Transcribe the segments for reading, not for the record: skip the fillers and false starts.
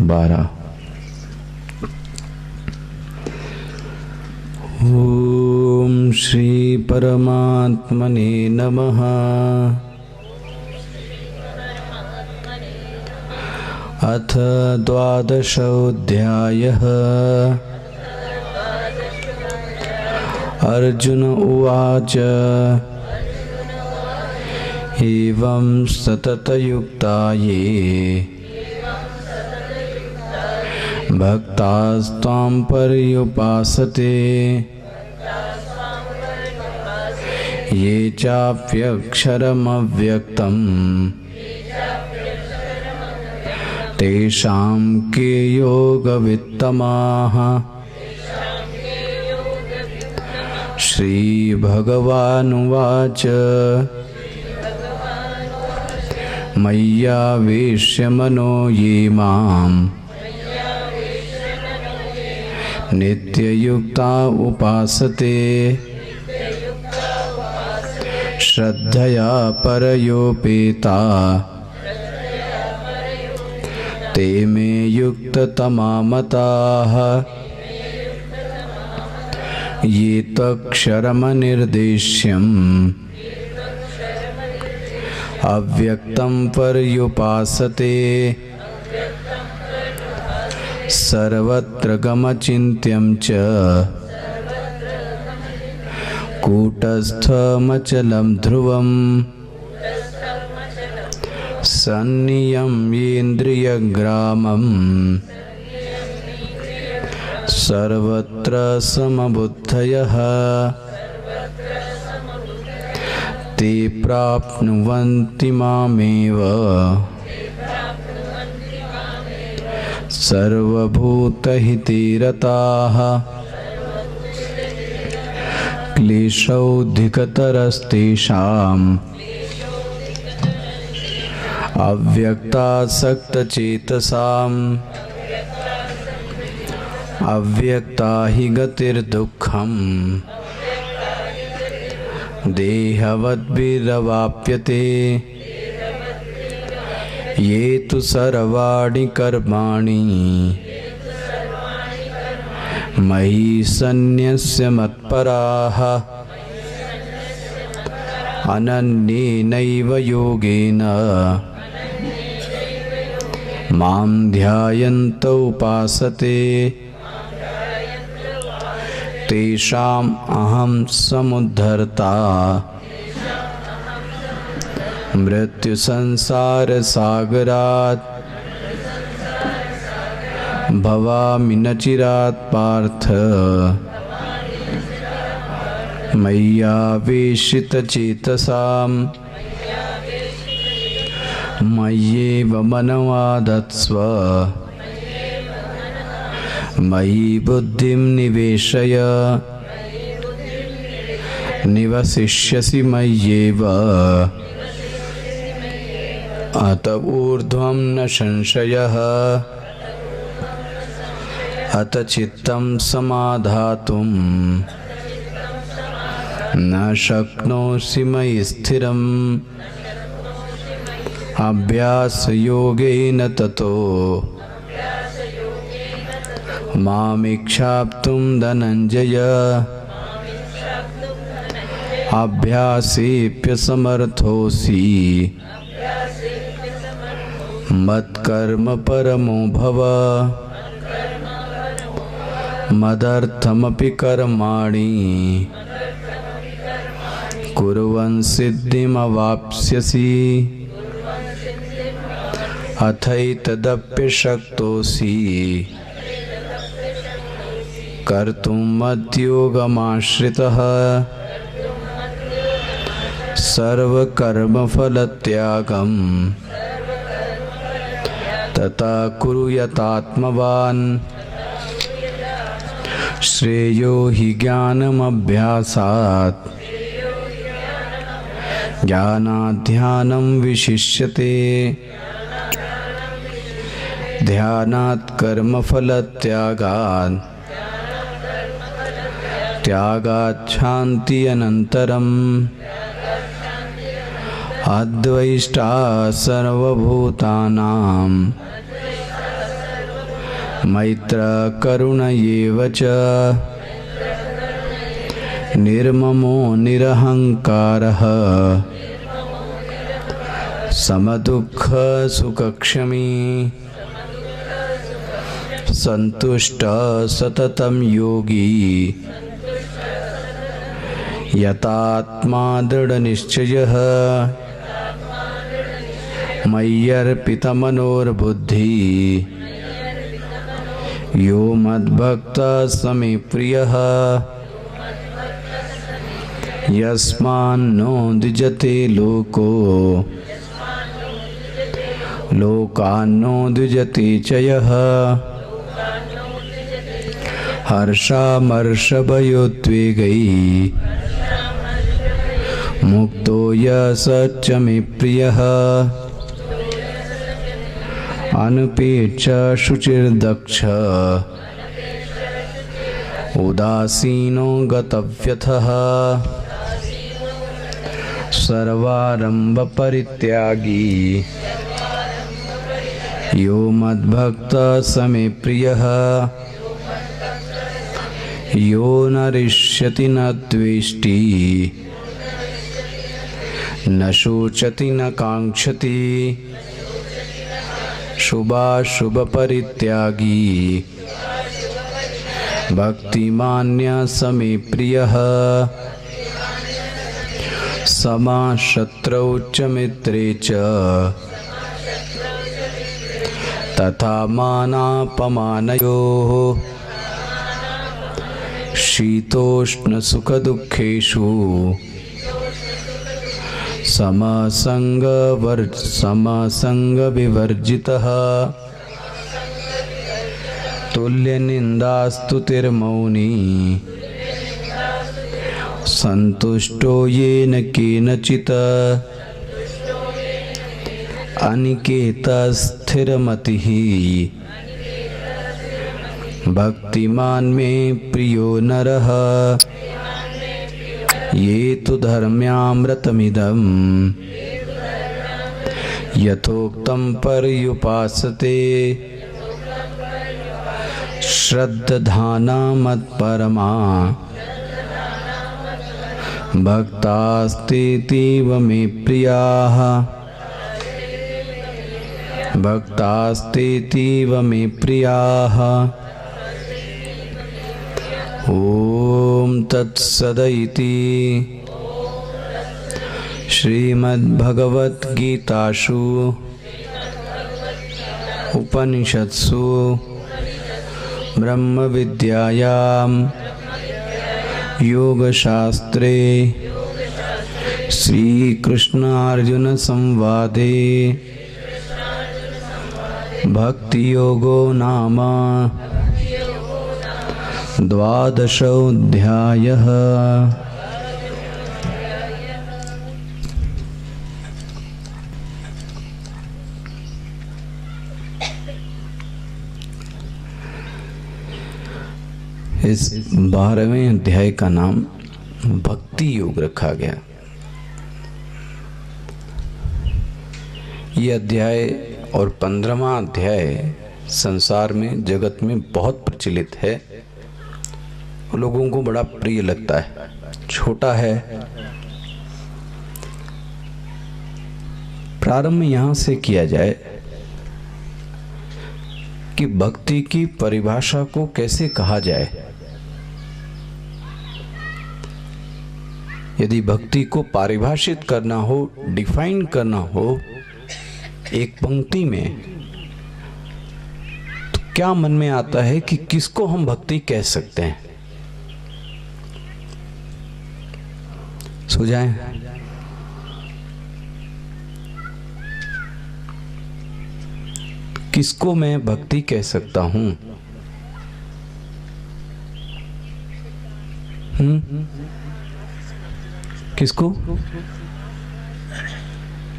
12। ओम श्री परमात्मने नमः। अथ द्वादशोऽध्यायः। अर्जुन उवाच एवं सततयुक्ता ये भक्तास्त्वां पर्युपासते ये चाप्यक्षरमव्यक्तम् तेषां के योगवित्तमाः। श्रीभगवानुवाच मय्यावेश्य मनो ये माम् नित्ययुक्ता उपासते श्रद्धया परयोपेता ते मे युक्ततमा मताः। ये त्वक्षरमनिर्देश्यम् अव्यक्तं पर्युपासते सर्वत्र गमचिन्त्यं च कूटस्थमचलं ध्रुवम् सन्नियम्येन्द्रियग्रामम् सर्वत्र समबुद्धयः ते प्राप्नुवन्ति मामेव सर्वभूतहिते रताः। क्लेशोऽधिकतरस्तेषाम् अव्यक्तासक्तचेतसाम् अव्यक्ता हि गतिर्दुःखम् देहवद्भिरवाप्यते। ये तु सर्वाणि कर्माणि मयि सन्न्यस्य मत्पराः अनन्येनैव योगेन मां ध्यायन्त उपासते तेषाम् अहं समुद्धर्ता मृत्युसंसारसागरात् भवामि न चिरात् पार्थ मय्यावेशितचेतसाम् मय्येव मनमाधत्स्व मयि बुद्धिं निवेशय निवसिष्यसि मय्येव अत ऊर्ध्वं न संशयः। अत चित्तं समाधातुं न शक्नोषि मयि स्थिरम् अभ्यासयोगेन ततो मामिच्छाप्तुं धनञ्जय अभ्यासेऽप्यसमर्थोऽसि मत्कर्म परमो भव मदर्थमपि कर्माणि कुर्वन् सिद्धिमवाप्स्यसि अथैतदप्यशक्तोऽसि कर्तुं मद्योगमाश्रितः सर्वकर्मफलत्यागम् तथा कुरु यतात्मवान् श्रेयो हि ज्ञानमभ्यासात् ज्ञानाध्यानं विशिष्यते ध्यानात् कर्मफलत्यागात् त्यागात् शान्ति अनन्तरम् अद्वैष्टा सर्वभूतानां मैत्रकरुणयेव च निर्ममो निरहङ्कारः समदुःखसुखक्षमी सन्तुष्टः सततं योगी यतात्मा दृढनिश्चयः मय्यर्पितमनोर्बुद्धिः यो मद्भक्तः स मे प्रियः यस्मान्नो द्विजते लोको लोकान्नो द्विजते च यः हर्षामर्षभयोद्वेगैः मुक्तो यः स च मे प्रियः अनपेक्ष शुचिर्दक्ष उदासीनो गतव्यथः सर्वारम्भपरित्यागी यो मद्भक्तः स मे प्रियः यो न रिष्यति न द्वेष्टि न शोचति न काङ्क्षति शुभाशुभपरित्यागी भक्तिमान्यः स मे प्रियः समा शत्रौ च मित्रे च तथा मानापमानयोः शीतोष्णसुखदुःखेषु समसङ्गविवर्जितः तुल्यनिन्दास्तुतिर्मौनी सन्तुष्टो येन केनचित् अनिकेतस्थिरमतिः भक्तिमान् मे प्रियो नरः ये तु धर्म्यामृतमिदं यथोक्तं पर्युपासते श्रद्धाना मत्परमा भक्तास्तेतीव मे प्रियाः भक्तास्तेतीव मे प्रियाः ॐ तत्सदिति श्रीमद्भगवद्गीतासु उपनिषत्सु ब्रह्मविद्यायां योगशास्त्रे श्रीकृष्णार्जुनसंवादे भक्तियोगो नाम 12वाध्यायः। इस 12वें अध्याय का नाम भक्ति योग रखा गया। ये अध्याय और 15वां अध्याय संसार में जगत में बहुत प्रचलित है, लोगों को बड़ा प्रिय लगता है। छोटा है। प्रारंभ यहाँ से किया जाए कि भक्ति की परिभाषा को कैसे कहा जाए। यदि भक्ति को परिभाषित करना हो, डिफाइन करना हो एक पंक्ति में, तो क्या मन में आता है कि किसको हम भक्ति कह सकते हैं? सुझाएं। किसको मैं भक्ति कह सकता हूं? किसको?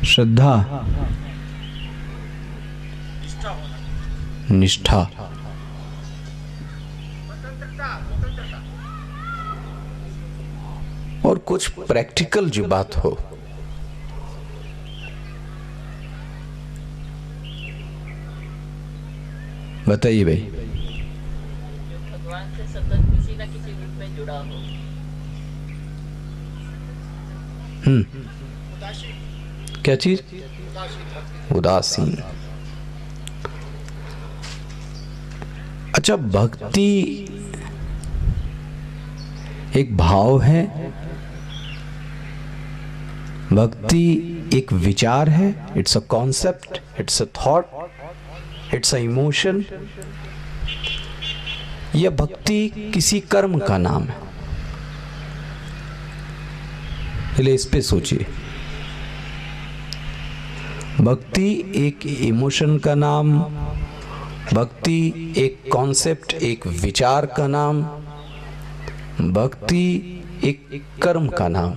श्रद्धा, निष्ठा, और कुछ प्रैक्टिकल जो बात हो। बताइए भाई। सतत किसी न किसी रूप में जुड़ा हो। क्या चीज? उदासीन। अच्छा, भक्ति एक भाव है, भक्ति एक विचार है, it's a concept, it's a thought, it's a emotion, या भक्ति किसी कर्म का नाम है? पहले इस पे सोचिए। भक्ति एक इमोशन का नाम, भक्ति एक कॉन्सेप्ट, एक विचार का नाम, भक्ति एक कर्म का नाम।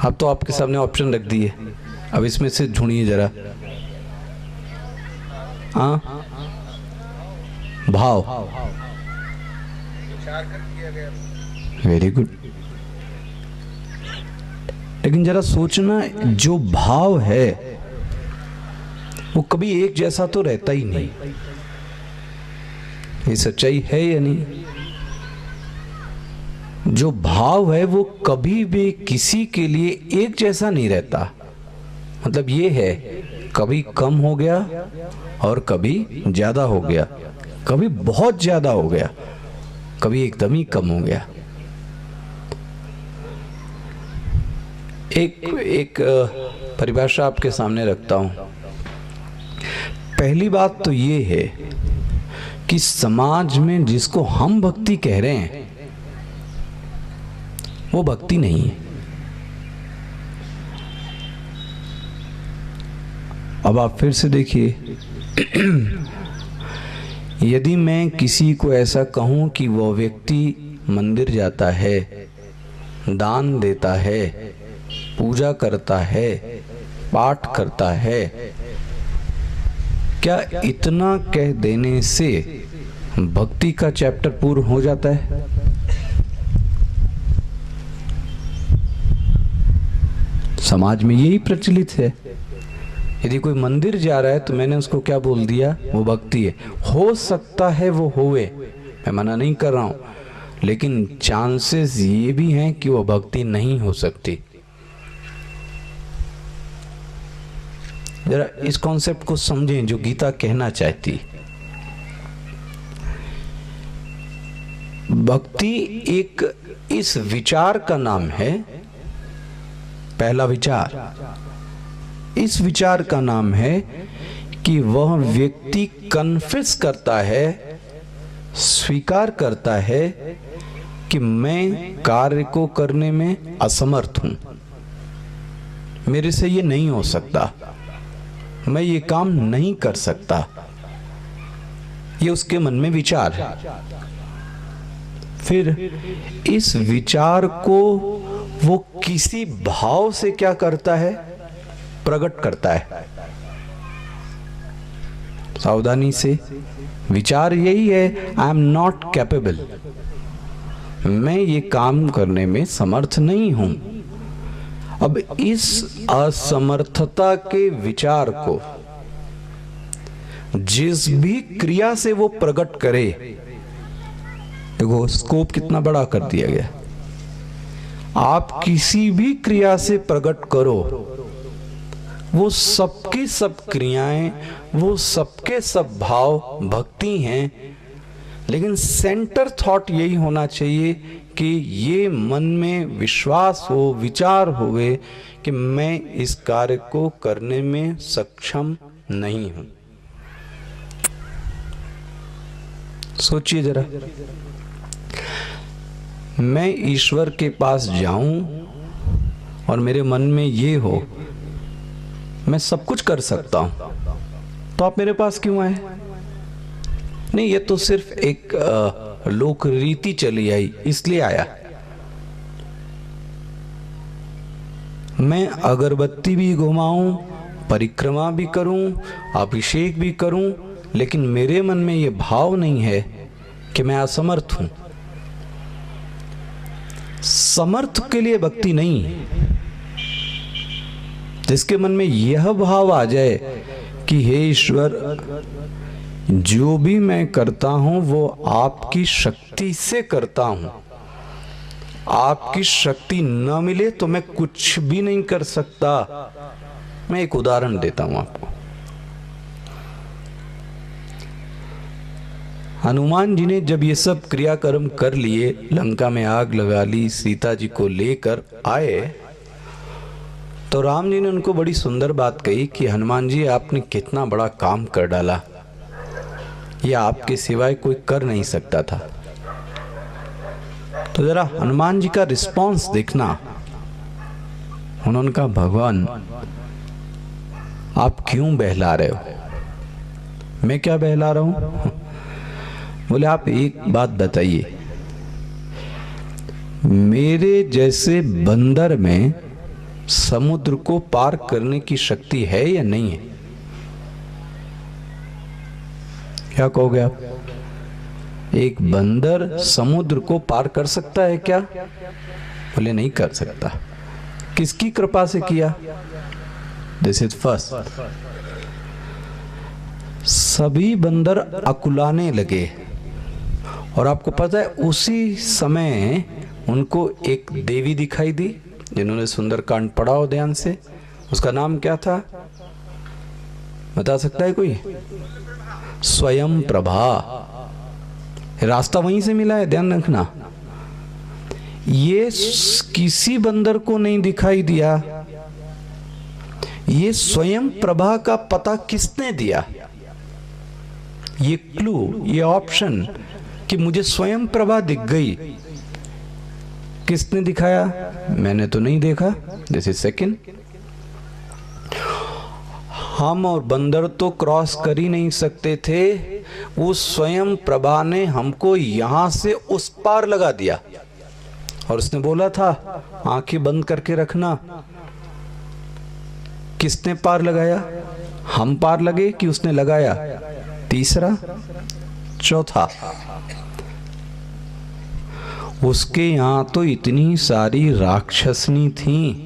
अब तो आपके सामने ऑप्शन रख दिए, अब इसमें से ढूंढिए जरा। हाँ, भाव, वेरी गुड। लेकिन जरा सोचना, जो भाव है वो कभी एक जैसा तो रहता ही नहीं। ये सच्चाई है या नहीं? जो भाव है वो कभी भी किसी के लिए एक जैसा नहीं रहता। मतलब ये है, कभी कम हो गया और कभी ज्यादा हो गया, कभी बहुत ज्यादा हो गया, कभी एकदम ही कम हो गया। एक परिभाषा आपके सामने रखता हूं। पहली बात तो ये है कि समाज में जिसको हम भक्ति कह रहे हैं वो भक्ति नहीं है। अब आप फिर से देखिए, यदि मैं किसी को ऐसा कहूं कि वो व्यक्ति मंदिर जाता है, दान देता है, पूजा करता है, पाठ करता है, क्या इतना कह देने से भक्ति का चैप्टर पूर्ण हो जाता है? समाज में यही प्रचलित है। यदि कोई मंदिर जा रहा है तो मैंने उसको क्या बोल दिया, वो भक्ति है। हो सकता है वो होवे, मैं मना नहीं कर रहा हूं, लेकिन चांसेस ये भी हैं कि वो भक्ति नहीं हो सकती। जरा इस कॉन्सेप्ट को समझें जो गीता कहना चाहती। भक्ति एक इस विचार का नाम है, पहला विचार, इस विचार का नाम है कि वह व्यक्ति कन्फेस करता है, स्वीकार करता है कि मैं कार्य को करने में असमर्थ हूं, मेरे से ये नहीं हो सकता, मैं ये काम नहीं कर सकता। ये उसके मन में विचार है। फिर इस विचार को वो किसी भाव से क्या करता है, प्रकट करता है। सावधानी से, विचार यही है, आई एम नॉट कैपेबल, मैं ये काम करने में समर्थ नहीं हूं। अब इस असमर्थता के विचार को जिस भी क्रिया से वो प्रकट करे, देखो स्कोप कितना बड़ा कर दिया गया। आप किसी भी क्रिया से प्रकट करो, वो सबकी सब क्रियाएं, वो सबके सब भाव भक्ति हैं। लेकिन सेंटर थॉट यही होना चाहिए कि ये मन में विश्वास हो, विचार होवे कि मैं इस कार्य को करने में सक्षम नहीं हूं। सोचिए जरा, मैं ईश्वर के पास जाऊं और मेरे मन में ये हो मैं सब कुछ कर सकता हूं, तो आप मेरे पास क्यों आए? नहीं, ये तो सिर्फ एक लोक रीति चली आई इसलिए आया। मैं अगरबत्ती भी घुमाऊं, परिक्रमा भी करूं, अभिषेक भी करूं, लेकिन मेरे मन में ये भाव नहीं है कि मैं असमर्थ हूं। समर्थ के लिए भक्ति नहीं, जिसके मन में यह भाव आ जाए कि हे ईश्वर, जो भी मैं करता हूं वो आपकी शक्ति से करता हूं। आपकी शक्ति न मिले तो मैं कुछ भी नहीं कर सकता। मैं एक उदाहरण देता हूं आपको। हनुमान जी ने जब ये सब क्रियाकर्म कर लिए, लंका में आग लगा ली, सीता जी को लेकर आए, तो राम जी ने उनको बड़ी सुंदर बात कही कि हनुमान जी, आपने कितना बड़ा काम कर डाला, ये आपके सिवाय कोई कर नहीं सकता था। तो जरा हनुमान जी का रिस्पॉन्स देखना। उन्होंने कहा, भगवान आप क्यों बहला रहे हो? मैं क्या बहला रहा हूं? बोले, आप एक बात बताइए, मेरे जैसे बंदर में समुद्र को पार करने की शक्ति है या नहीं है? क्या कहोगे आप? एक बंदर समुद्र को पार कर सकता है क्या? बोले, नहीं कर सकता। किसकी कृपा से किया? This is first. सभी बंदर अकुलाने लगे, और आपको पता है उसी समय उनको एक देवी दिखाई दी, जिन्होंने सुंदरकांड पढ़ा हो ध्यान से। उसका नाम क्या था, बता सकता है कोई? स्वयं प्रभा। रास्ता वहीं से मिला है, ध्यान रखना। ये किसी बंदर को नहीं दिखाई दिया, ये स्वयं प्रभा का पता किसने दिया? ये क्लू, ये ऑप्शन कि मुझे स्वयं प्रभा दिख गई, किसने दिखाया? मैंने तो नहीं देखा। This is second. हम और बंदर तो क्रॉस कर ही नहीं सकते थे, उस स्वयं प्रभा ने हमको यहां से उस पार लगा दिया। और उसने बोला था आंखें बंद करके रखना। किसने पार लगाया? हम पार लगे कि उसने लगाया? तीसरा, चौथा, उसके यहां तो इतनी सारी राक्षसनी थी,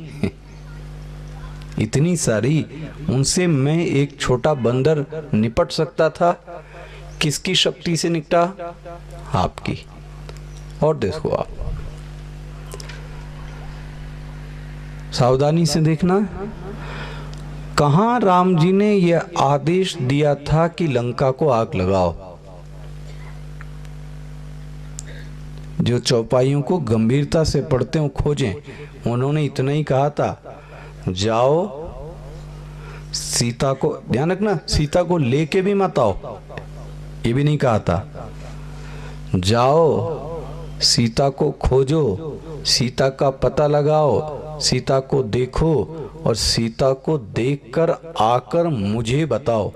इतनी सारी, उनसे मैं एक छोटा बंदर निपट सकता था। किसकी शक्ति से निपटा? आपकी। और देखो आप, सावधानी से देखना, कहां राम जी ने यह आदेश दिया था कि लंका को आग लगाओ? जो चौपाइयों को गंभीरता से पढ़ते हो खोजें, उन्होंने इतना ही कहा था, जाओ सीता को, ध्यान रखना, सीता को लेके भी मत आओ, ये भी नहीं कहा था। जाओ सीता को खोजो, सीता का पता लगाओ, सीता को देखो, और सीता को देखकर आकर मुझे बताओ।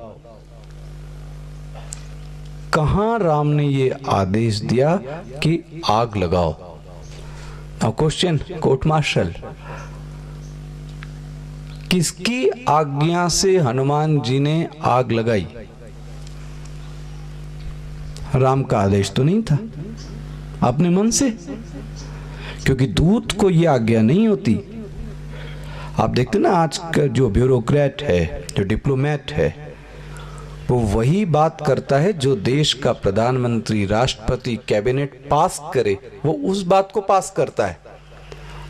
कहां राम ने ये आदेश दिया कि आग लगाओ? नाउ क्वेश्चन, कोर्ट मार्शल, किसकी आज्ञा से हनुमान जी ने आग लगाई? राम का आदेश तो नहीं था, अपने मन से, क्योंकि दूत को यह आज्ञा नहीं होती। आप देखते ना, आज का जो ब्यूरोक्रेट है, जो डिप्लोमेट है, वो वही बात करता है जो देश का प्रधानमंत्री, राष्ट्रपति, कैबिनेट पास करे, वो उस बात को पास करता है।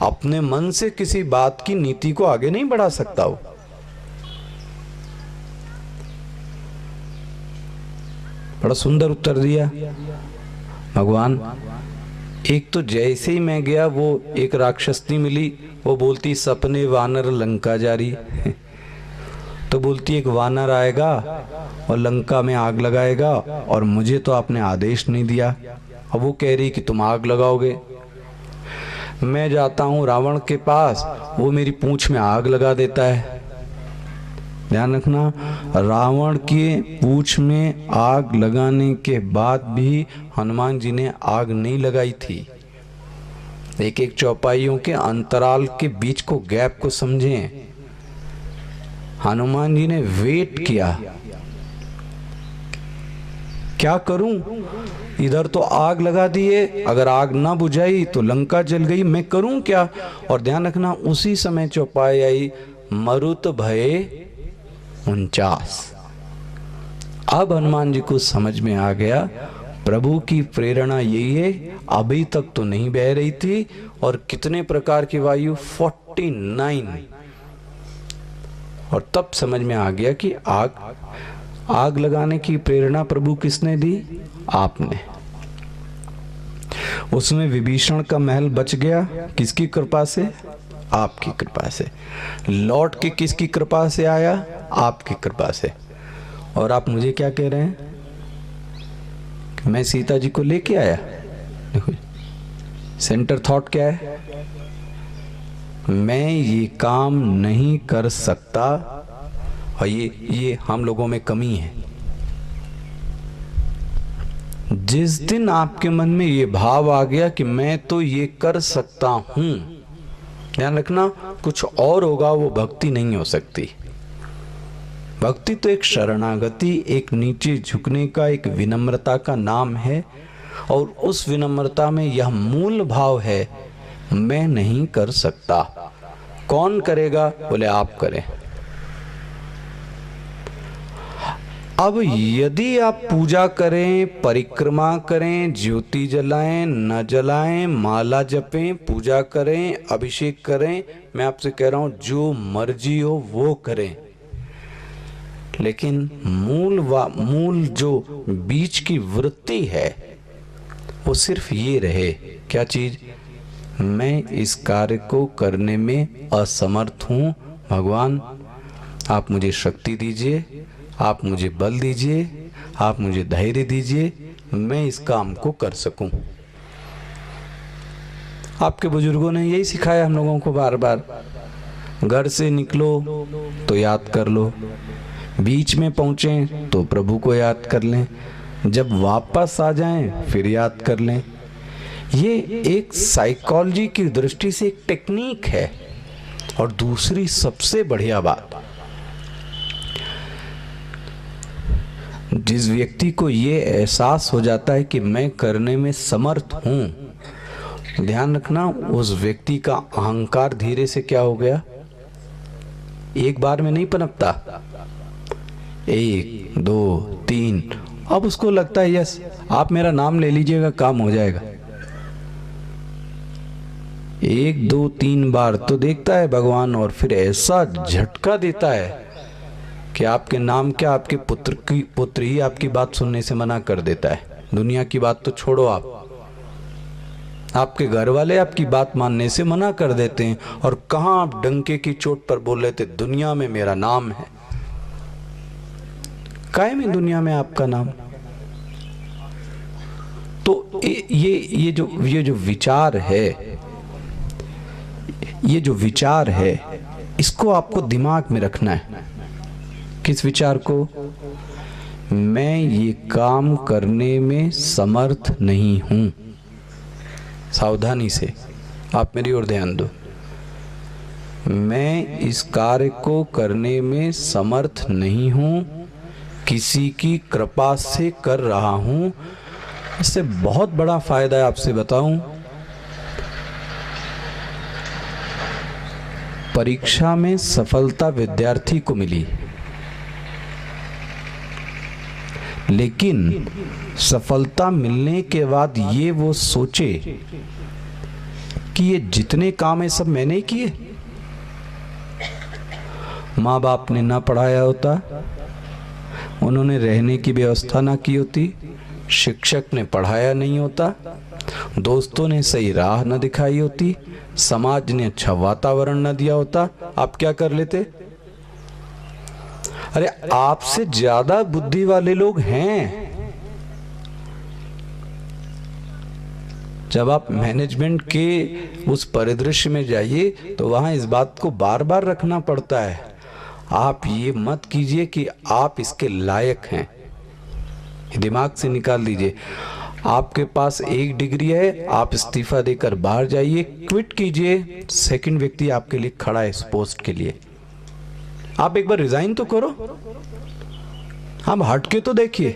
अपने मन से किसी बात की नीति को आगे नहीं बढ़ा सकता वो। बड़ा सुंदर उत्तर दिया भगवान। एक तो जैसे ही मैं गया, वो एक राक्षसनी मिली, वो बोलती सपने वानर लंका जारी। तो बोलती एक वानर आएगा और लंका में आग लगाएगा, और मुझे तो आपने आदेश नहीं दिया। अब वो कह रही कि तुम आग लगाओगे। मैं जाता हूं रावण के पास, वो मेरी पूंछ में आग लगा देता है। ध्यान रखना, रावण की पूंछ में आग लगाने के बाद भी हनुमान जी ने आग नहीं लगाई थी। एक एक चौपाइयों के अंतराल के बीच को, गैप को समझें। हनुमान जी ने वेट किया, क्या करूं, इधर तो आग लगा दिए, अगर आग ना बुझाई तो लंका जल गई, मैं करूं क्या? और ध्यान रखना, उसी समय चौपाई आई, मरुत भये 49। अब हनुमान जी को समझ में आ गया प्रभु की प्रेरणा यही है, अभी तक तो नहीं बह रही थी। और कितने प्रकार की वायु, 49। और तब समझ में आ गया कि आग लगाने की प्रेरणा प्रभु किसने दी? आपने। उसमें विभीषण का महल बच गया, किसकी कृपा से? आपकी कृपा से। लौट के किसकी कृपा से आया? आपकी कृपा से। और आप मुझे क्या कह रहे हैं कि मैं सीता जी को लेके आया? देखो सेंटर थॉट क्या है, मैं ये काम नहीं कर सकता। और ये हम लोगों में कमी है। जिस दिन आपके मन में ये भाव आ गया कि मैं तो ये कर सकता हूं, ध्यान रखना कुछ और होगा, वो भक्ति नहीं हो सकती। भक्ति तो एक शरणागति, एक नीचे झुकने का, एक विनम्रता का नाम है। और उस विनम्रता में यह मूल भाव है, मैं नहीं कर सकता। कौन करेगा? बोले आप करें। अब यदि आप पूजा करें, परिक्रमा करें, ज्योति जलाएं, न जलाएं, माला जपें, पूजा करें, अभिषेक करें, मैं आपसे कह रहा हूं जो मर्जी हो वो करें, लेकिन मूल जो बीच की वृत्ति है वो सिर्फ ये रहे, क्या चीज? मैं इस कार्य को करने में असमर्थ हूं, भगवान आप मुझे शक्ति दीजिए, आप मुझे बल दीजिए, आप मुझे धैर्य दीजिए, मैं इस काम को कर सकूं। आपके बुजुर्गों ने यही सिखाया हम लोगों को बार बार। घर से निकलो तो याद कर लो, बीच में पहुंचे तो प्रभु को याद कर लें, जब वापस आ जाएं फिर याद कर लें। ये एक साइकोलॉजी की दृष्टि से एक टेक्निक है। और दूसरी सबसे बढ़िया बात, जिस व्यक्ति को ये एहसास हो जाता है कि मैं करने में समर्थ हूं, ध्यान रखना उस व्यक्ति का अहंकार धीरे से क्या हो गया? एक बार में नहीं पनपता, 1 2 3। अब उसको लगता है यस आप मेरा नाम ले लीजिएगा, काम हो जाएगा। 1 2 3 बार तो देखता है भगवान, और फिर ऐसा झटका देता है कि आपके नाम क्या, आपके पुत्र ही आपकी बात सुनने से मना कर देता है। दुनिया की बात तो छोड़ो, आपके घर वाले आपकी बात मानने से मना कर देते हैं। और कहां आप डंके की चोट पर बोल रहे थे, दुनिया में मेरा नाम है। काहे में दुनिया में आपका नाम? तो ये जो विचार है, ये जो विचार है, इसको आपको दिमाग में रखना है। किस विचार को? मैं ये काम करने में समर्थ नहीं हूं। सावधानी से आप मेरी ओर ध्यान दो। मैं इस कार्य को करने में समर्थ नहीं हूं, किसी की कृपा से कर रहा हूं। इससे बहुत बड़ा फायदा है, आपसे बताऊं। परीक्षा में सफलता विद्यार्थी को मिली, लेकिन सफलता मिलने के बाद ये वो सोचे कि ये जितने काम है सब मैंने किए। माँ बाप ने ना पढ़ाया होता, उन्होंने रहने की व्यवस्था ना की होती, शिक्षक ने पढ़ाया नहीं होता, दोस्तों ने सही राह न दिखाई होती, समाज ने अच्छा वातावरण न दिया होता, आप क्या कर लेते? अरे आपसे ज्यादा बुद्धि वाले लोग हैं। जब आप मैनेजमेंट के उस परिदृश्य में जाइए तो वहां इस बात को बार बार रखना पड़ता है। आप ये मत कीजिए कि आप इसके लायक हैं, दिमाग से निकाल दीजिए। आपके पास 1 डिग्री है, आप इस्तीफा देकर बाहर जाइए, क्विट कीजिए, सेकंड व्यक्ति आपके लिए खड़ा है इस पोस्ट के लिए। आप एक बार रिजाइन तो करो, हम हटके तो देखिए।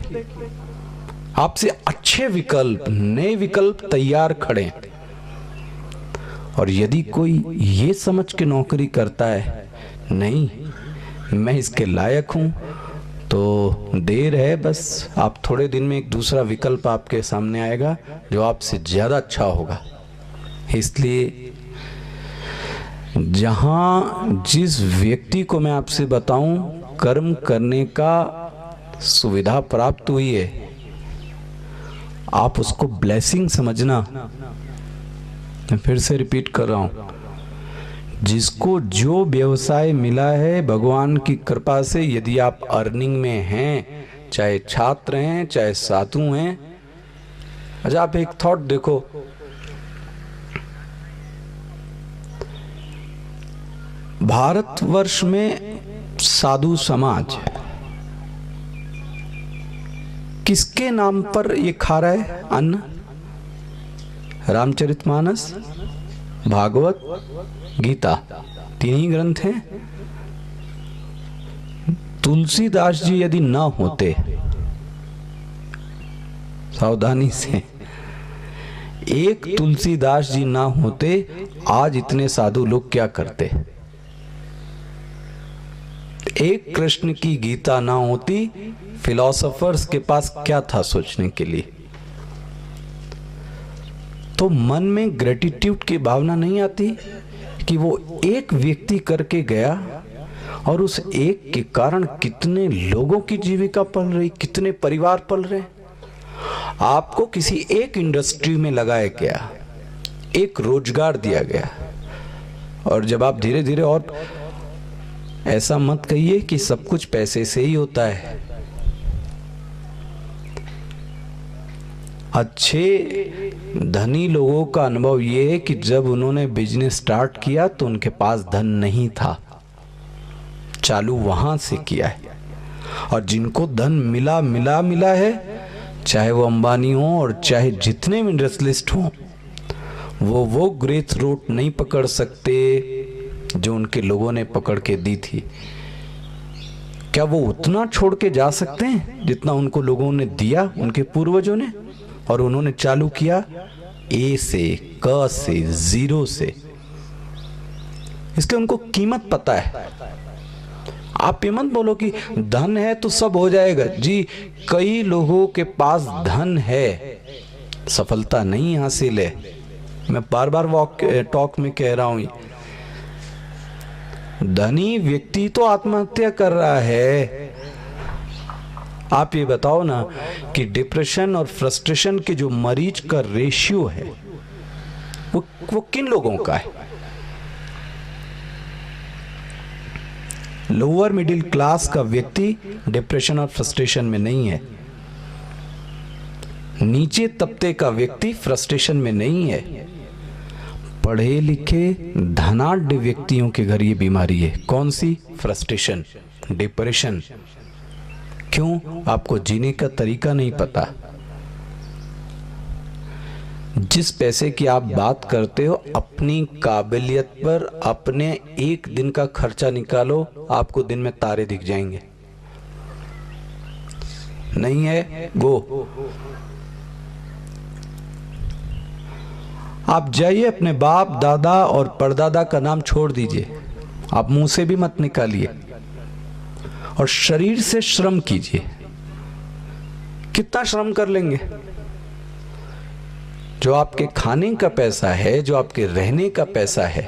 आपसे अच्छे विकल्प, नए विकल्प तैयार खड़े हैं। और यदि कोई ये समझ के नौकरी करता है नहीं मैं इसके लायक हूं, तो देर है, बस आप थोड़े दिन में एक दूसरा विकल्प आपके सामने आएगा जो आपसे ज़्यादा अच्छा होगा। इसलिए जहाँ जिस व्यक्ति को मैं आपसे बताऊं कर्म करने का सुविधा प्राप्त हुई है, आप उसको ब्लेसिंग समझना। मैं फिर से रिपीट कर रहा हूं, जिसको जो व्यवसाय मिला है भगवान की कृपा से, यदि आप अर्निंग में हैं, चाहे छात्र हैं चाहे साधु हैं। अच्छा, आप एक थॉट देखो, भारतवर्ष में साधु समाज किसके नाम पर ये खा रहा है अन्न? रामचरितमानस, भागवत, गीता, तीन ही ग्रंथ हैं। तुलसीदास जी यदि ना होते, सावधानी से, एक तुलसीदास जी ना होते, आज इतने साधु लोग क्या करते? एक कृष्ण की गीता ना होती, फिलोसोफर्स के पास क्या था सोचने के लिए? तो मन में ग्रेटिट्यूड की भावना नहीं आती कि वो एक व्यक्ति करके गया और उस एक के कारण कितने लोगों की जीविका पल रही, कितने परिवार पल रहे। आपको किसी एक इंडस्ट्री में लगाया गया, एक रोजगार दिया गया, और जब आप धीरे धीरे, और ऐसा मत कहिए कि सब कुछ पैसे से ही होता है। अच्छे धनी लोगों का अनुभव यह है कि जब उन्होंने बिजनेस स्टार्ट किया तो उनके पास धन नहीं था, चालू वहां से किया है। और जिनको धन मिला है, चाहे वो अंबानी हो और चाहे जितने भी इंडस्ट्रियलिस्ट हो, वो ग्रेथ रूट नहीं पकड़ सकते जो उनके लोगों ने पकड़ के दी थी। क्या वो उतना छोड़ के जा सकते हैं जितना उनको लोगों ने दिया, उनके पूर्वजों ने? और उन्होंने चालू किया ए से, क से, जीरो से। इसलिए उनको कीमत पता है। आप ये मत बोलो कि धन है तो सब हो जाएगा। जी, कई लोगों के पास धन है, सफलता नहीं हासिल है। मैं बार बार टॉक में कह रहा हूं, धनी व्यक्ति तो आत्महत्या कर रहा है। आप ये बताओ ना कि डिप्रेशन और फ्रस्ट्रेशन के जो मरीज का रेशियो है वो किन लोगों का है? लोअर मिडिल क्लास का व्यक्ति डिप्रेशन और फ्रस्ट्रेशन में नहीं है, नीचे तबके का व्यक्ति फ्रस्ट्रेशन में नहीं है। पढ़े लिखे धनाढ्य व्यक्तियों के घर ये बीमारी है। कौन सी? Frustration, depression. क्यों? आपको जीने का तरीका नहीं पता। जिस पैसे की आप बात करते हो, अपनी काबिलियत पर अपने एक दिन का खर्चा निकालो, आपको दिन में तारे दिख जाएंगे। नहीं है? गो, आप जाइए, अपने बाप दादा और परदादा का नाम छोड़ दीजिए, आप मुंह से भी मत निकालिए, और शरीर से श्रम कीजिए। कितना श्रम कर लेंगे? जो आपके खाने का पैसा है, जो आपके रहने का पैसा है,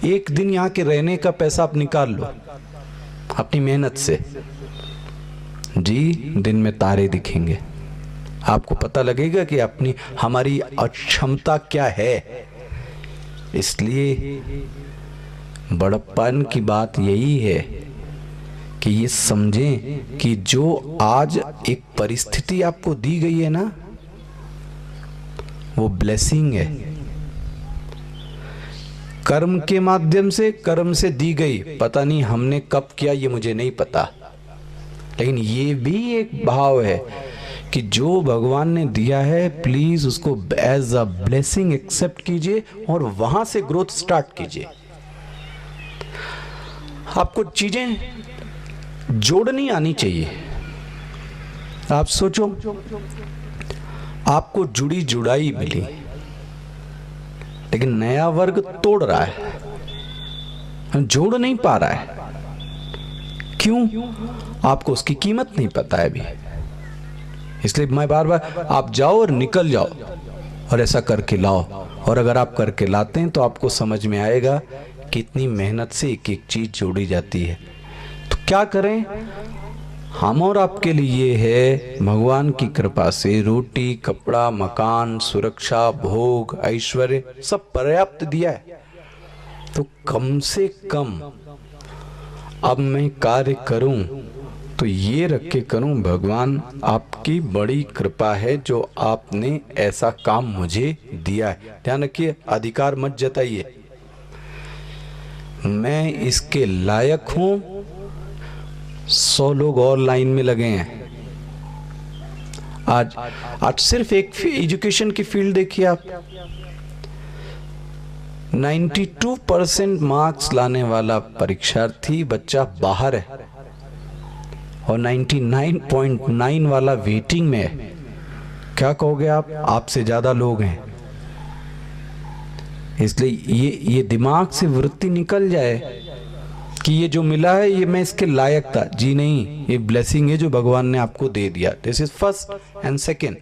एक दिन यहाँ के रहने का पैसा आप निकाल लो अपनी मेहनत से, जी दिन में तारे दिखेंगे। आपको पता लगेगा कि हमारी अक्षमता क्या है। इसलिए बड़प्पन की बात यही है कि ये समझें कि जो आज एक परिस्थिति आपको दी गई है ना, वो ब्लेसिंग है। कर्म के माध्यम से, कर्म से दी गई, पता नहीं हमने कब किया ये मुझे नहीं पता, लेकिन ये भी एक भाव है कि जो भगवान ने दिया है प्लीज उसको एज अ ब्लेसिंग एक्सेप्ट कीजिए और वहां से ग्रोथ स्टार्ट कीजिए। आपको चीजें जोड़नी आनी चाहिए। आप सोचो, आपको जुड़ी जुड़ाई मिली, लेकिन नया वर्ग तोड़ रहा है, जोड़ नहीं पा रहा है। क्यों? आपको उसकी कीमत नहीं पता है अभी। इसलिए मैं बार बार, आप जाओ और निकल जाओ और ऐसा करके लाओ। और अगर आप करके लाते हैं तो आपको समझ में आएगा कितनी मेहनत से एक एक चीज जोड़ी जाती है। तो क्या करें? हम और आपके लिए ये है, भगवान की कृपा से रोटी, कपड़ा, मकान, सुरक्षा, भोग, ऐश्वर्य सब पर्याप्त दिया है। तो कम से कम अब मैं कार्य करूं तो ये रख के करूं, भगवान आपकी बड़ी कृपा है जो आपने ऐसा काम मुझे दिया है। ध्यान रखिए, अधिकार मत जताइए, मैं इसके लायक हूं। 100 लोग और लाइन में लगे हैं। आज सिर्फ एक एजुकेशन की फील्ड देखिए आप, 92% मार्क्स लाने वाला परीक्षार्थी बच्चा बाहर है और 99.9 वाला वेटिंग में है। क्या कहोगे आप? आपसे ज्यादा लोग हैं। इसलिए ये दिमाग से वृत्ति निकल जाए कि ये जो मिला है ये मैं इसके लायक था। जी नहीं, ये ब्लेसिंग है जो भगवान ने आपको दे दिया। This is first and second.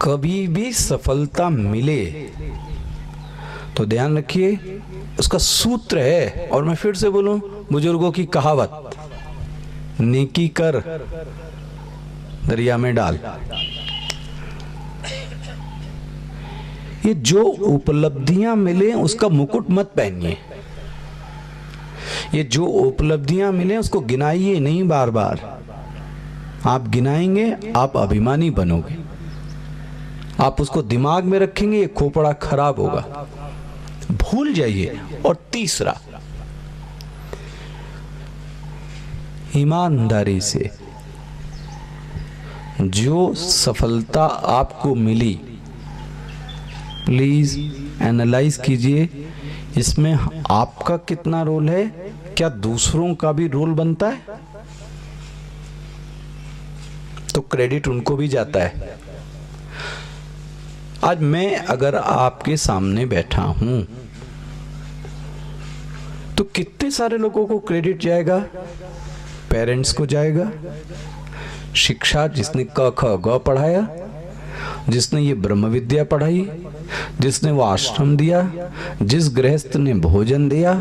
कभी भी सफलता मिले तो ध्यान रखिए उसका सूत्र है, और मैं फिर से बोलूं बुजुर्गों की कहावत, नेकी कर दरिया में डाल। ये जो उपलब्धियां मिले उसका मुकुट मत पहनिए। ये जो उपलब्धियां मिले उसको गिनाइए नहीं बार बार। आप गिनाएंगे आप अभिमानी बनोगे। आप उसको दिमाग में रखेंगे ये खोपड़ा खराब होगा, भूल जाइए। और तीसरा, ईमानदारी से जो सफलता आपको मिली प्लीज एनालाइज कीजिए, इसमें आपका कितना रोल है? क्या दूसरों का भी रोल बनता है? तो क्रेडिट उनको भी जाता है। आज मैं अगर आपके सामने बैठा हूं तो कितने सारे लोगों को क्रेडिट जाएगा? पेरेंट्स को जाएगा, शिक्षा जिसने क ख ग पढ़ाया, जिसने ये ब्रह्म विद्या पढ़ाई, जिसने वो आश्रम दिया, जिस गृहस्थ ने भोजन दिया,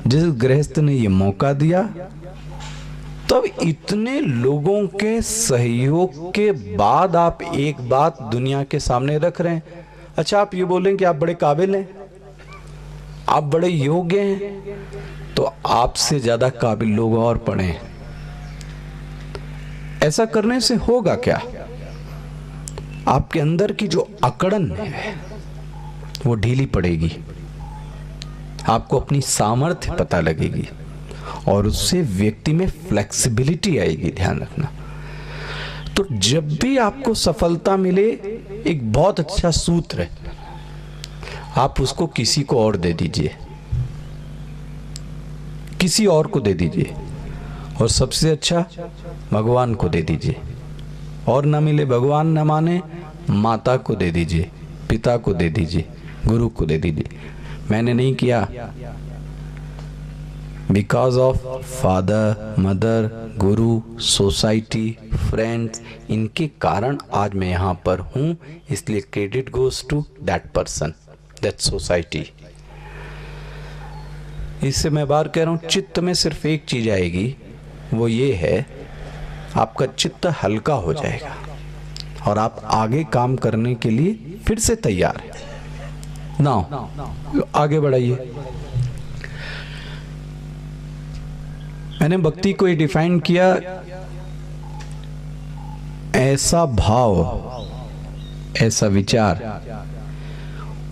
जिस गृहस्थ ने ये मौका दिया। तब इतने लोगों के सहयोग के बाद आप एक बात दुनिया के सामने रख रहे हैं। अच्छा, आप ये बोलें कि आप बड़े काबिल हैं, आप बड़े योग्य हैं, तो आपसे ज्यादा काबिल लोग और पड़े हैं। ऐसा करने से होगा क्या? आपके अंदर की जो अकड़न है वो ढीली पड़ेगी, आपको अपनी सामर्थ्य पता लगेगी और उससे व्यक्ति में फ्लेक्सिबिलिटी आएगी। ध्यान रखना। तो जब भी आपको सफलता मिले, एक बहुत अच्छा सूत्र है, आप उसको किसी को और दे दीजिए, किसी और को दे दीजिए, और सबसे अच्छा भगवान को दे दीजिए। और ना मिले, भगवान न माने, माता को दे दीजिए, पिता को दे दीजिए, गुरु को दे दीजिए। मैंने नहीं किया, because of father, mother, guru, society, friends, इनके कारण आज मैं यहाँ पर हूँ। इसलिए credit goes to that person, that society. इससे मैं बार कह रहा हूँ, चित्त में सिर्फ एक चीज आएगी, वो ये है आपका चित्त हल्का हो जाएगा और आप आगे काम करने के लिए फिर से तैयार हैं। नाउ आगे बढ़ाइए। मैंने भक्ति को डिफाइन किया, ऐसा भाव, ऐसा विचार,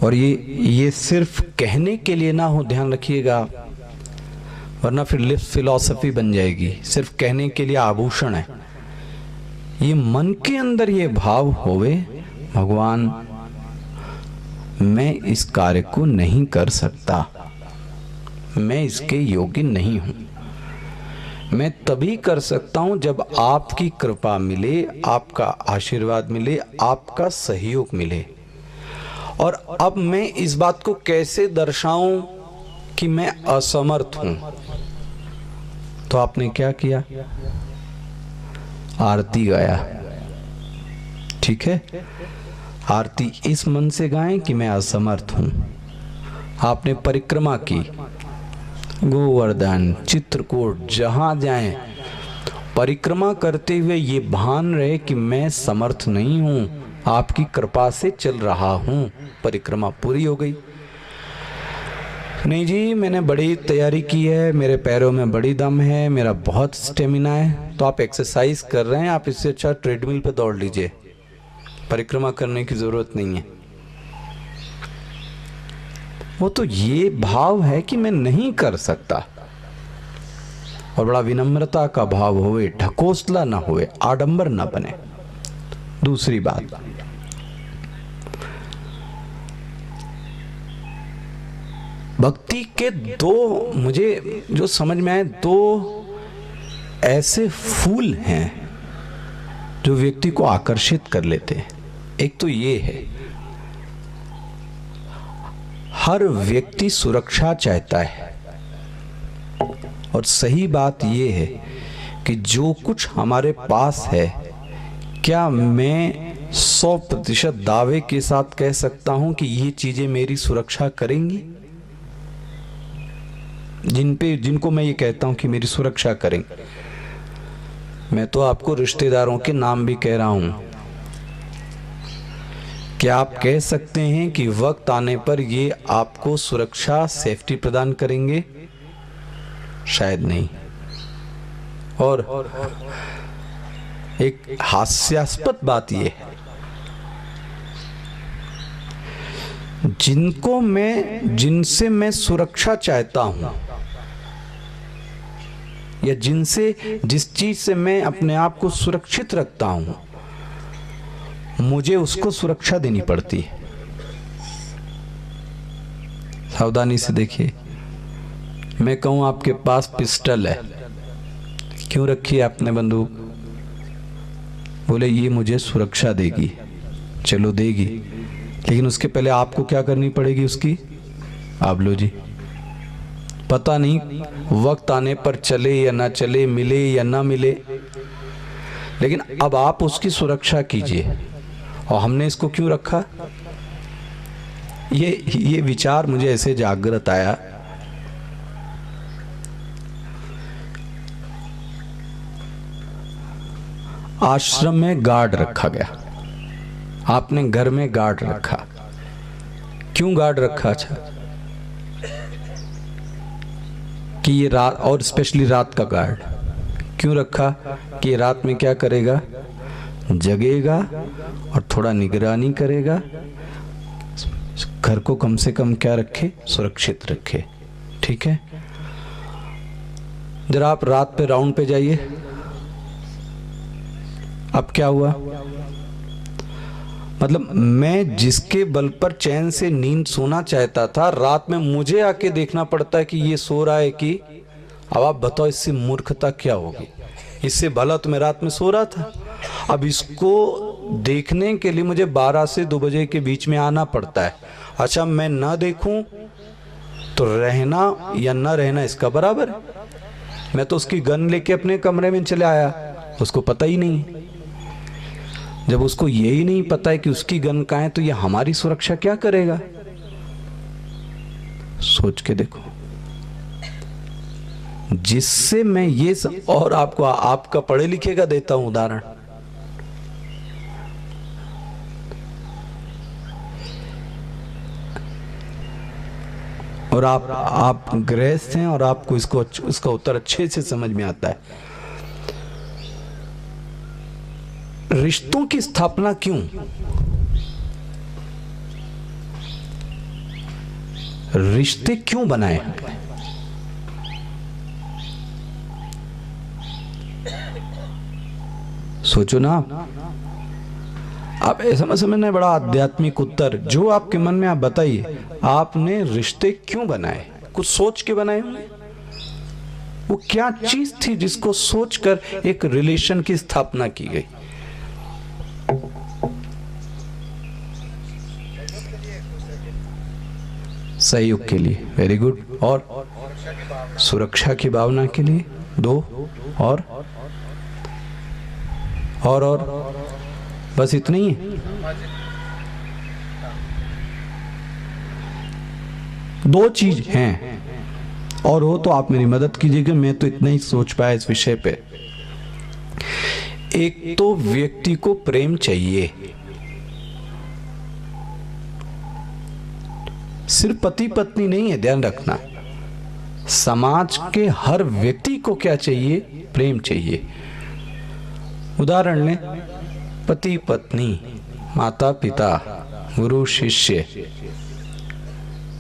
और ये सिर्फ कहने के लिए ना हो, ध्यान रखिएगा, वरना फिर लिफ्ट फिलॉसफी बन जाएगी। सिर्फ कहने के लिए आभूषण है। ये मन के अंदर ये भाव होवे, भगवान मैं इस कार्य को नहीं कर सकता, मैं इसके योग्य नहीं हूं। मैं तभी कर सकता हूं जब आपकी कृपा मिले, आपका आशीर्वाद मिले, आपका सहयोग मिले। और अब मैं इस बात को कैसे दर्शाऊं कि मैं असमर्थ हूं? तो आपने क्या किया? आरती गाया। ठीक है, आरती इस मन से गाएं कि मैं असमर्थ हूं। आपने परिक्रमा की, गोवर्धन, चित्रकूट, जहां जाएं परिक्रमा करते हुए ये भान रहे कि मैं समर्थ नहीं हूं, आपकी कृपा से चल रहा हूं। परिक्रमा पूरी हो गई। नहीं जी, मैंने बड़ी तैयारी की है, मेरे पैरों में बड़ी दम है, मेरा बहुत स्टेमिना है। तो आप एक्सरसाइज कर रहे हैं, आप इससे अच्छा ट्रेडमिल पे दौड़ लीजिए, परिक्रमा करने की जरूरत नहीं है। वो तो ये भाव है कि मैं नहीं कर सकता, और बड़ा विनम्रता का भाव होवे, ढकोसला ना होवे, आडंबर ना बने। दूसरी बात, भक्ति के दो, मुझे जो समझ में आए, दो ऐसे फूल हैं जो व्यक्ति को आकर्षित कर लेते हैं। एक तो ये है, हर व्यक्ति सुरक्षा चाहता है, और सही बात यह है कि जो कुछ हमारे पास है, क्या मैं 100% दावे के साथ कह सकता हूं कि ये चीजें मेरी सुरक्षा करेंगी? जिनको मैं ये कहता हूं कि मेरी सुरक्षा करेंगे, मैं तो आपको रिश्तेदारों के नाम भी कह रहा हूं। क्या आप कह सकते हैं कि वक्त आने पर ये आपको सुरक्षा, सेफ्टी प्रदान करेंगे? शायद नहीं। और एक हास्यास्पद बात यह है, जिनसे मैं सुरक्षा चाहता हूं, या जिस चीज से मैं अपने आप को सुरक्षित रखता हूं, मुझे उसको सुरक्षा देनी पड़ती है। सावधानी से देखिए, मैं कहूं आपके पास पिस्टल है, क्यों रखी है आपने बंदूक? बोले ये मुझे सुरक्षा देगी। चलो देगी, लेकिन उसके पहले आपको क्या करनी पड़ेगी उसकी? आप लो जी। पता नहीं वक्त आने पर चले या ना चले, मिले या ना मिले, लेकिन अब आप उसकी सुरक्षा कीजिए। और हमने इसको क्यों रखा? ये विचार मुझे ऐसे जागृत आया, आश्रम में गार्ड रखा गया, आपने घर में गार्ड रखा। क्यों गार्ड रखा? अच्छा, कि ये रात, और स्पेशली रात का गार्ड क्यों रखा? कि रात में क्या करेगा? जगेगा और थोड़ा निगरानी करेगा, घर को कम से कम क्या रखे? सुरक्षित रखे। ठीक है, जरा आप रात पे राउंड पे जाइए। अब क्या हुआ? मतलब मैं जिसके बल पर चैन से नींद सोना चाहता था, रात में मुझे आके देखना पड़ता है कि ये सो रहा है कि। अब आप बताओ, इससे मूर्खता क्या होगी? इससे भला तो मैं रात में सो रहा था। अब इसको देखने के लिए मुझे 12 से 2 बजे के बीच में आना पड़ता है। अच्छा, मैं ना देखूं तो रहना या ना रहना इसका बराबर है। मैं तो उसकी गन लेके अपने कमरे में चले आया, उसको पता ही नहीं। जब उसको यही नहीं पता है कि उसकी गन कहाँ है, तो ये हमारी सुरक्षा क्या करेगा? सोच के देखो। जिससे मैं ये और आपको आपका पढ़े लिखे का देता हूं उदाहरण। और आप गृहस्थ हैं और आपको इसका उत्तर अच्छे से समझ में आता है। रिश्तों की स्थापना क्यों? रिश्ते क्यों बनाए? सोचो ना आप ऐसा समझना, बड़ा आध्यात्मिक उत्तर जो आपके मन में, आप बताइए, आपने रिश्ते क्यों बनाए? कुछ सोच के बनाए होंगे। वो क्या चीज थी जिसको सोचकर एक रिलेशन की स्थापना की गई? सहयोग के लिए, वेरी गुड। और सुरक्षा की भावना के लिए, 2 और बस इतना ही है। 2 चीज हैं और हो तो आप मेरी मदद कीजिएगा, मैं तो इतना ही सोच पाया इस विषय पे। एक तो व्यक्ति को प्रेम चाहिए, सिर्फ पति पत्नी नहीं है, ध्यान रखना। समाज के हर व्यक्ति को क्या चाहिए? प्रेम चाहिए। उदाहरण लें, पति पत्नी, माता पिता, गुरु शिष्य।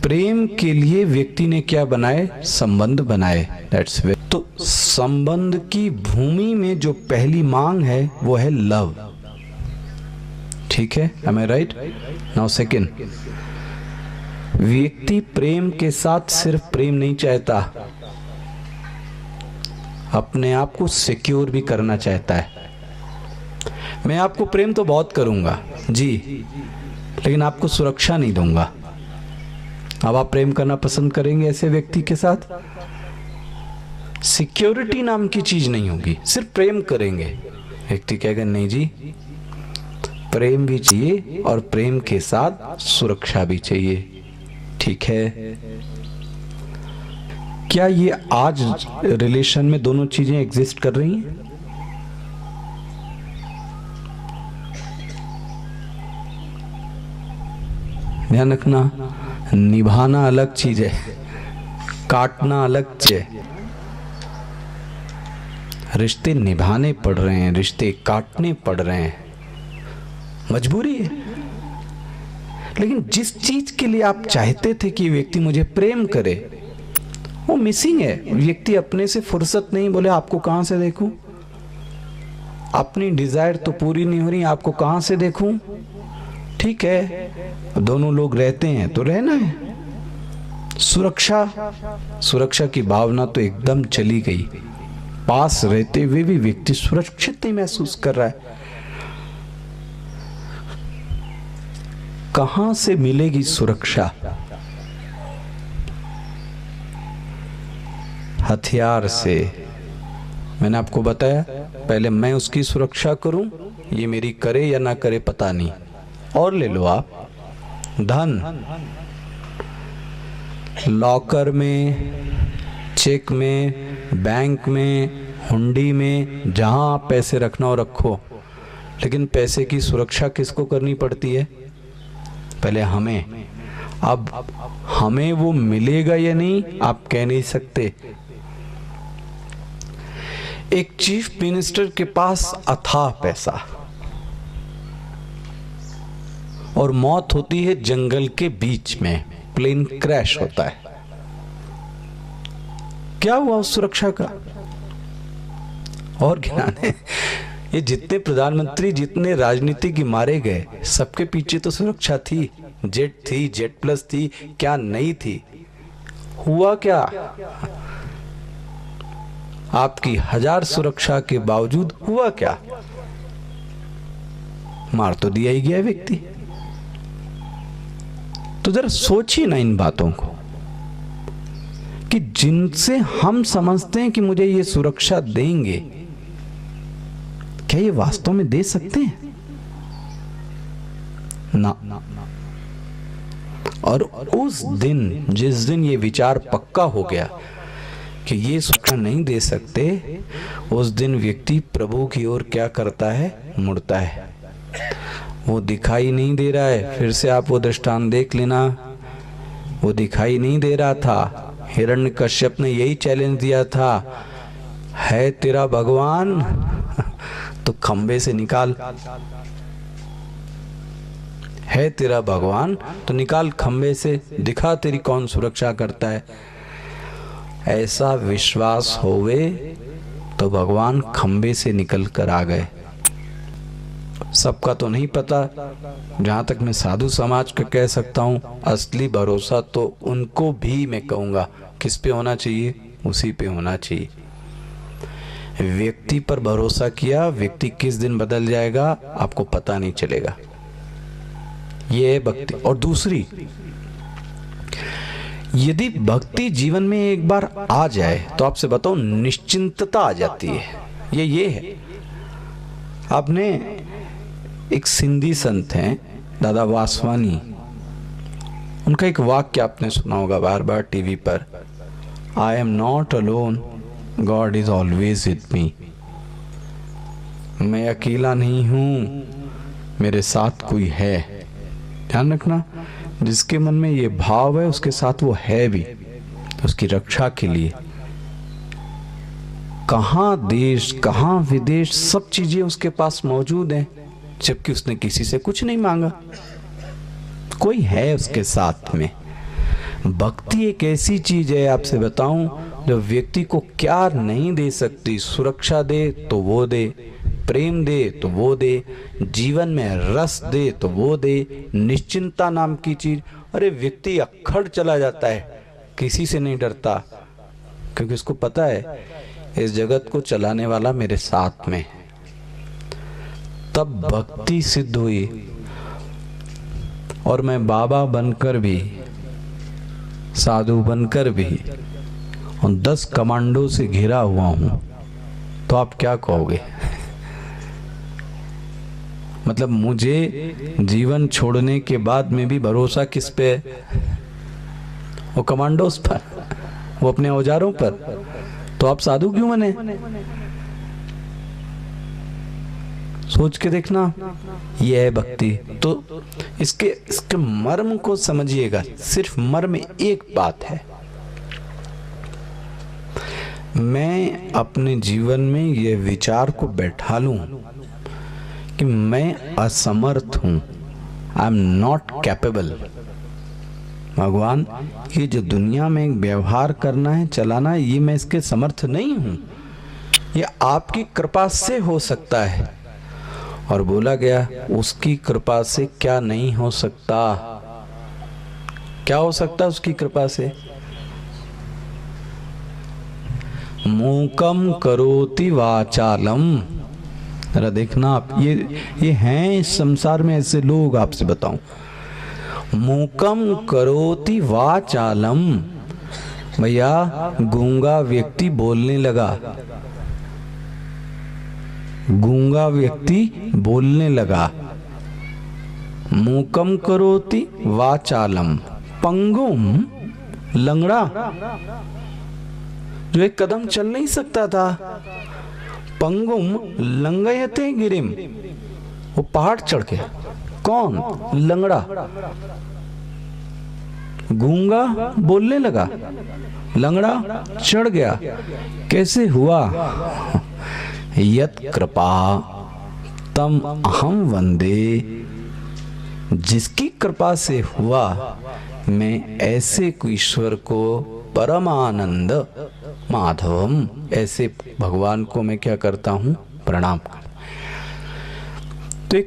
प्रेम के लिए व्यक्ति ने क्या बनाए? संबंध बनाए। That's way. तो संबंध की भूमि में जो पहली मांग है वो है लव। ठीक है, am I right? Now second, व्यक्ति प्रेम के साथ सिर्फ प्रेम नहीं चाहता, अपने आप को सिक्योर भी करना चाहता है। मैं आपको प्रेम तो बहुत करूंगा जी, लेकिन आपको सुरक्षा नहीं दूंगा। अब आप प्रेम करना पसंद करेंगे ऐसे व्यक्ति के साथ? सिक्योरिटी नाम की चीज नहीं होगी, सिर्फ प्रेम करेंगे। व्यक्ति कहेगा नहीं जी, प्रेम भी चाहिए और प्रेम के साथ सुरक्षा भी चाहिए। ठीक है, क्या ये आज रिलेशन में दोनों चीजें एग्जिस्ट कर रही हैं? ध्यान रखना, निभाना अलग चीज है, काटना अलग चीज है। रिश्ते निभाने पड़ रहे हैं, रिश्ते काटने पड़ रहे हैं, मजबूरी है। लेकिन जिस चीज के लिए आप चाहते थे कि व्यक्ति मुझे प्रेम करे, वो मिसिंग है। व्यक्ति अपने से फुर्सत नहीं, बोले आपको कहां से देखूं, अपनी डिजायर तो पूरी नहीं हो रही, आपको कहां से देखूं। ठीक है, दोनों लोग रहते हैं तो रहना है। सुरक्षा की भावना तो एकदम चली गई। पास रहते हुए भी व्यक्ति सुरक्षित नहीं महसूस कर रहा है। कहां से मिलेगी सुरक्षा? हथियार से। मैंने आपको बताया, पहले मैं उसकी सुरक्षा करूं, ये मेरी करे या ना करे पता नहीं। और ले लो आप धन, लॉकर में, चेक में, बैंक में, हुंडी में, जहां आप पैसे रखना हो रखो, लेकिन पैसे की सुरक्षा किसको करनी पड़ती है? पहले हमें। अब हमें वो मिलेगा या नहीं आप कह नहीं सकते। एक चीफ मिनिस्टर के पास अथाह पैसा और मौत होती है जंगल के बीच में, प्लेन क्रैश होता है। क्या हुआ उस सुरक्षा का? और ज्ञान है, ये जितने प्रधानमंत्री, जितने राजनीतिक मारे गए, सबके पीछे तो सुरक्षा थी। जेट थी, जेट प्लस थी, क्या नहीं थी? हुआ क्या? आपकी 1000 सुरक्षा के बावजूद हुआ क्या? मार तो दिया ही गया व्यक्ति। तो जरा सोचिए ना इन बातों को, कि जिनसे हम समझते हैं कि मुझे ये सुरक्षा देंगे, क्या ये वास्तव में दे सकते हैं? ना। और उस दिन, जिस दिन ये विचार पक्का हो गया कि ये सुरक्षा नहीं दे सकते, उस दिन व्यक्ति प्रभु की ओर क्या करता है? मुड़ता है। वो दिखाई नहीं दे रहा है। फिर से आप वो दृष्टांत देख लेना, वो दिखाई नहीं दे रहा था। हिरण्यकश्यप ने यही चैलेंज दिया था, है तेरा भगवान तो खंबे से निकाल, है तेरा भगवान तो निकाल खंबे से, दिखा तेरी कौन सुरक्षा करता है। ऐसा विश्वास होवे तो भगवान खंबे से निकल कर आ गए। सबका तो नहीं पता, जहां तक मैं साधु समाज का कह सकता हूं, असली भरोसा तो उनको भी मैं कहूंगा किस पे होना चाहिए? उसी पे होना चाहिए। व्यक्ति पर भरोसा किया, व्यक्ति किस दिन बदल जाएगा आपको पता नहीं चलेगा। ये है भक्ति। और दूसरी, यदि भक्ति जीवन में एक बार आ जाए तो आपसे बताओ निश्चिंतता आ जाती है। ये है। आपने एक सिंधी संत हैं दादा वासवानी, उनका एक वाक्य आपने सुना होगा बार बार टीवी पर, I am not alone, God is always with me. मैं अकेला नहीं हूं, मेरे साथ कोई है। ध्यान रखना, जिसके मन में ये भाव है उसके साथ वो है भी, उसकी रक्षा के लिए। कहां देश कहां विदेश सब चीजें उसके पास मौजूद हैं, जबकि उसने किसी से कुछ नहीं मांगा। कोई है उसके साथ में। भक्ति एक ऐसी चीज है, आपसे बताऊं, जो व्यक्ति को क्या नहीं दे सकती। सुरक्षा दे तो वो दे, प्रेम दे तो वो दे, जीवन में रस दे तो वो दे, निश्चिंता नाम की चीज। अरे व्यक्ति अक्खड़ चला जाता है, किसी से नहीं डरता, क्योंकि उसको पता है इस जगत को चलाने वाला मेरे साथ में। तब भक्ति सिद्ध हुई। और मैं बाबा बनकर भी, साधु बनकर भी, और 10 कमांडो से घिरा हुआ हूं, तो आप क्या कहोगे? मतलब मुझे जीवन छोड़ने के बाद में भी भरोसा किस पे है? वो कमांडोस पर, वो अपने औजारों पर। तो आप साधु क्यों बने? सोच के देखना, ये है भक्ति। तो इसके मर्म को समझिएगा। सिर्फ मर्म एक बात है, मैं अपने जीवन में ये विचार को बैठा लूं कि मैं असमर्थ हूं, आई एम नॉट कैपेबल। भगवान, ये जो दुनिया में व्यवहार करना है, चलाना है, ये मैं इसके समर्थ नहीं हूं, ये आपकी कृपा से हो सकता है। और बोला गया उसकी कृपा से क्या नहीं हो सकता? क्या हो सकता है उसकी कृपा से? मूकम करोति वाचालम। जरा देखना आप, ये हैं इस संसार में ऐसे लोग, आपसे बताऊं। मूकम करोति वाचालम। भैया, गूंगा व्यक्ति बोलने लगा, गूंगा व्यक्ति बोलने लगा। मूकम करोति वाचालम। पंगुम, लंगड़ा, जो एक कदम चल नहीं सकता था। पंगुम लंगयते गिरिम, वो पहाड़ चढ़ के। कौन? लंगड़ा। गूंगा बोलने लगा, लंगड़ा चढ़ गया। कैसे हुआ? यत कृपा तम अहम वंदे। जिसकी कृपा से हुआ, मैं ऐसे ईश्वर को परमानंद माधवम, ऐसे भगवान को मैं क्या करता हूं? प्रणाम कर। तो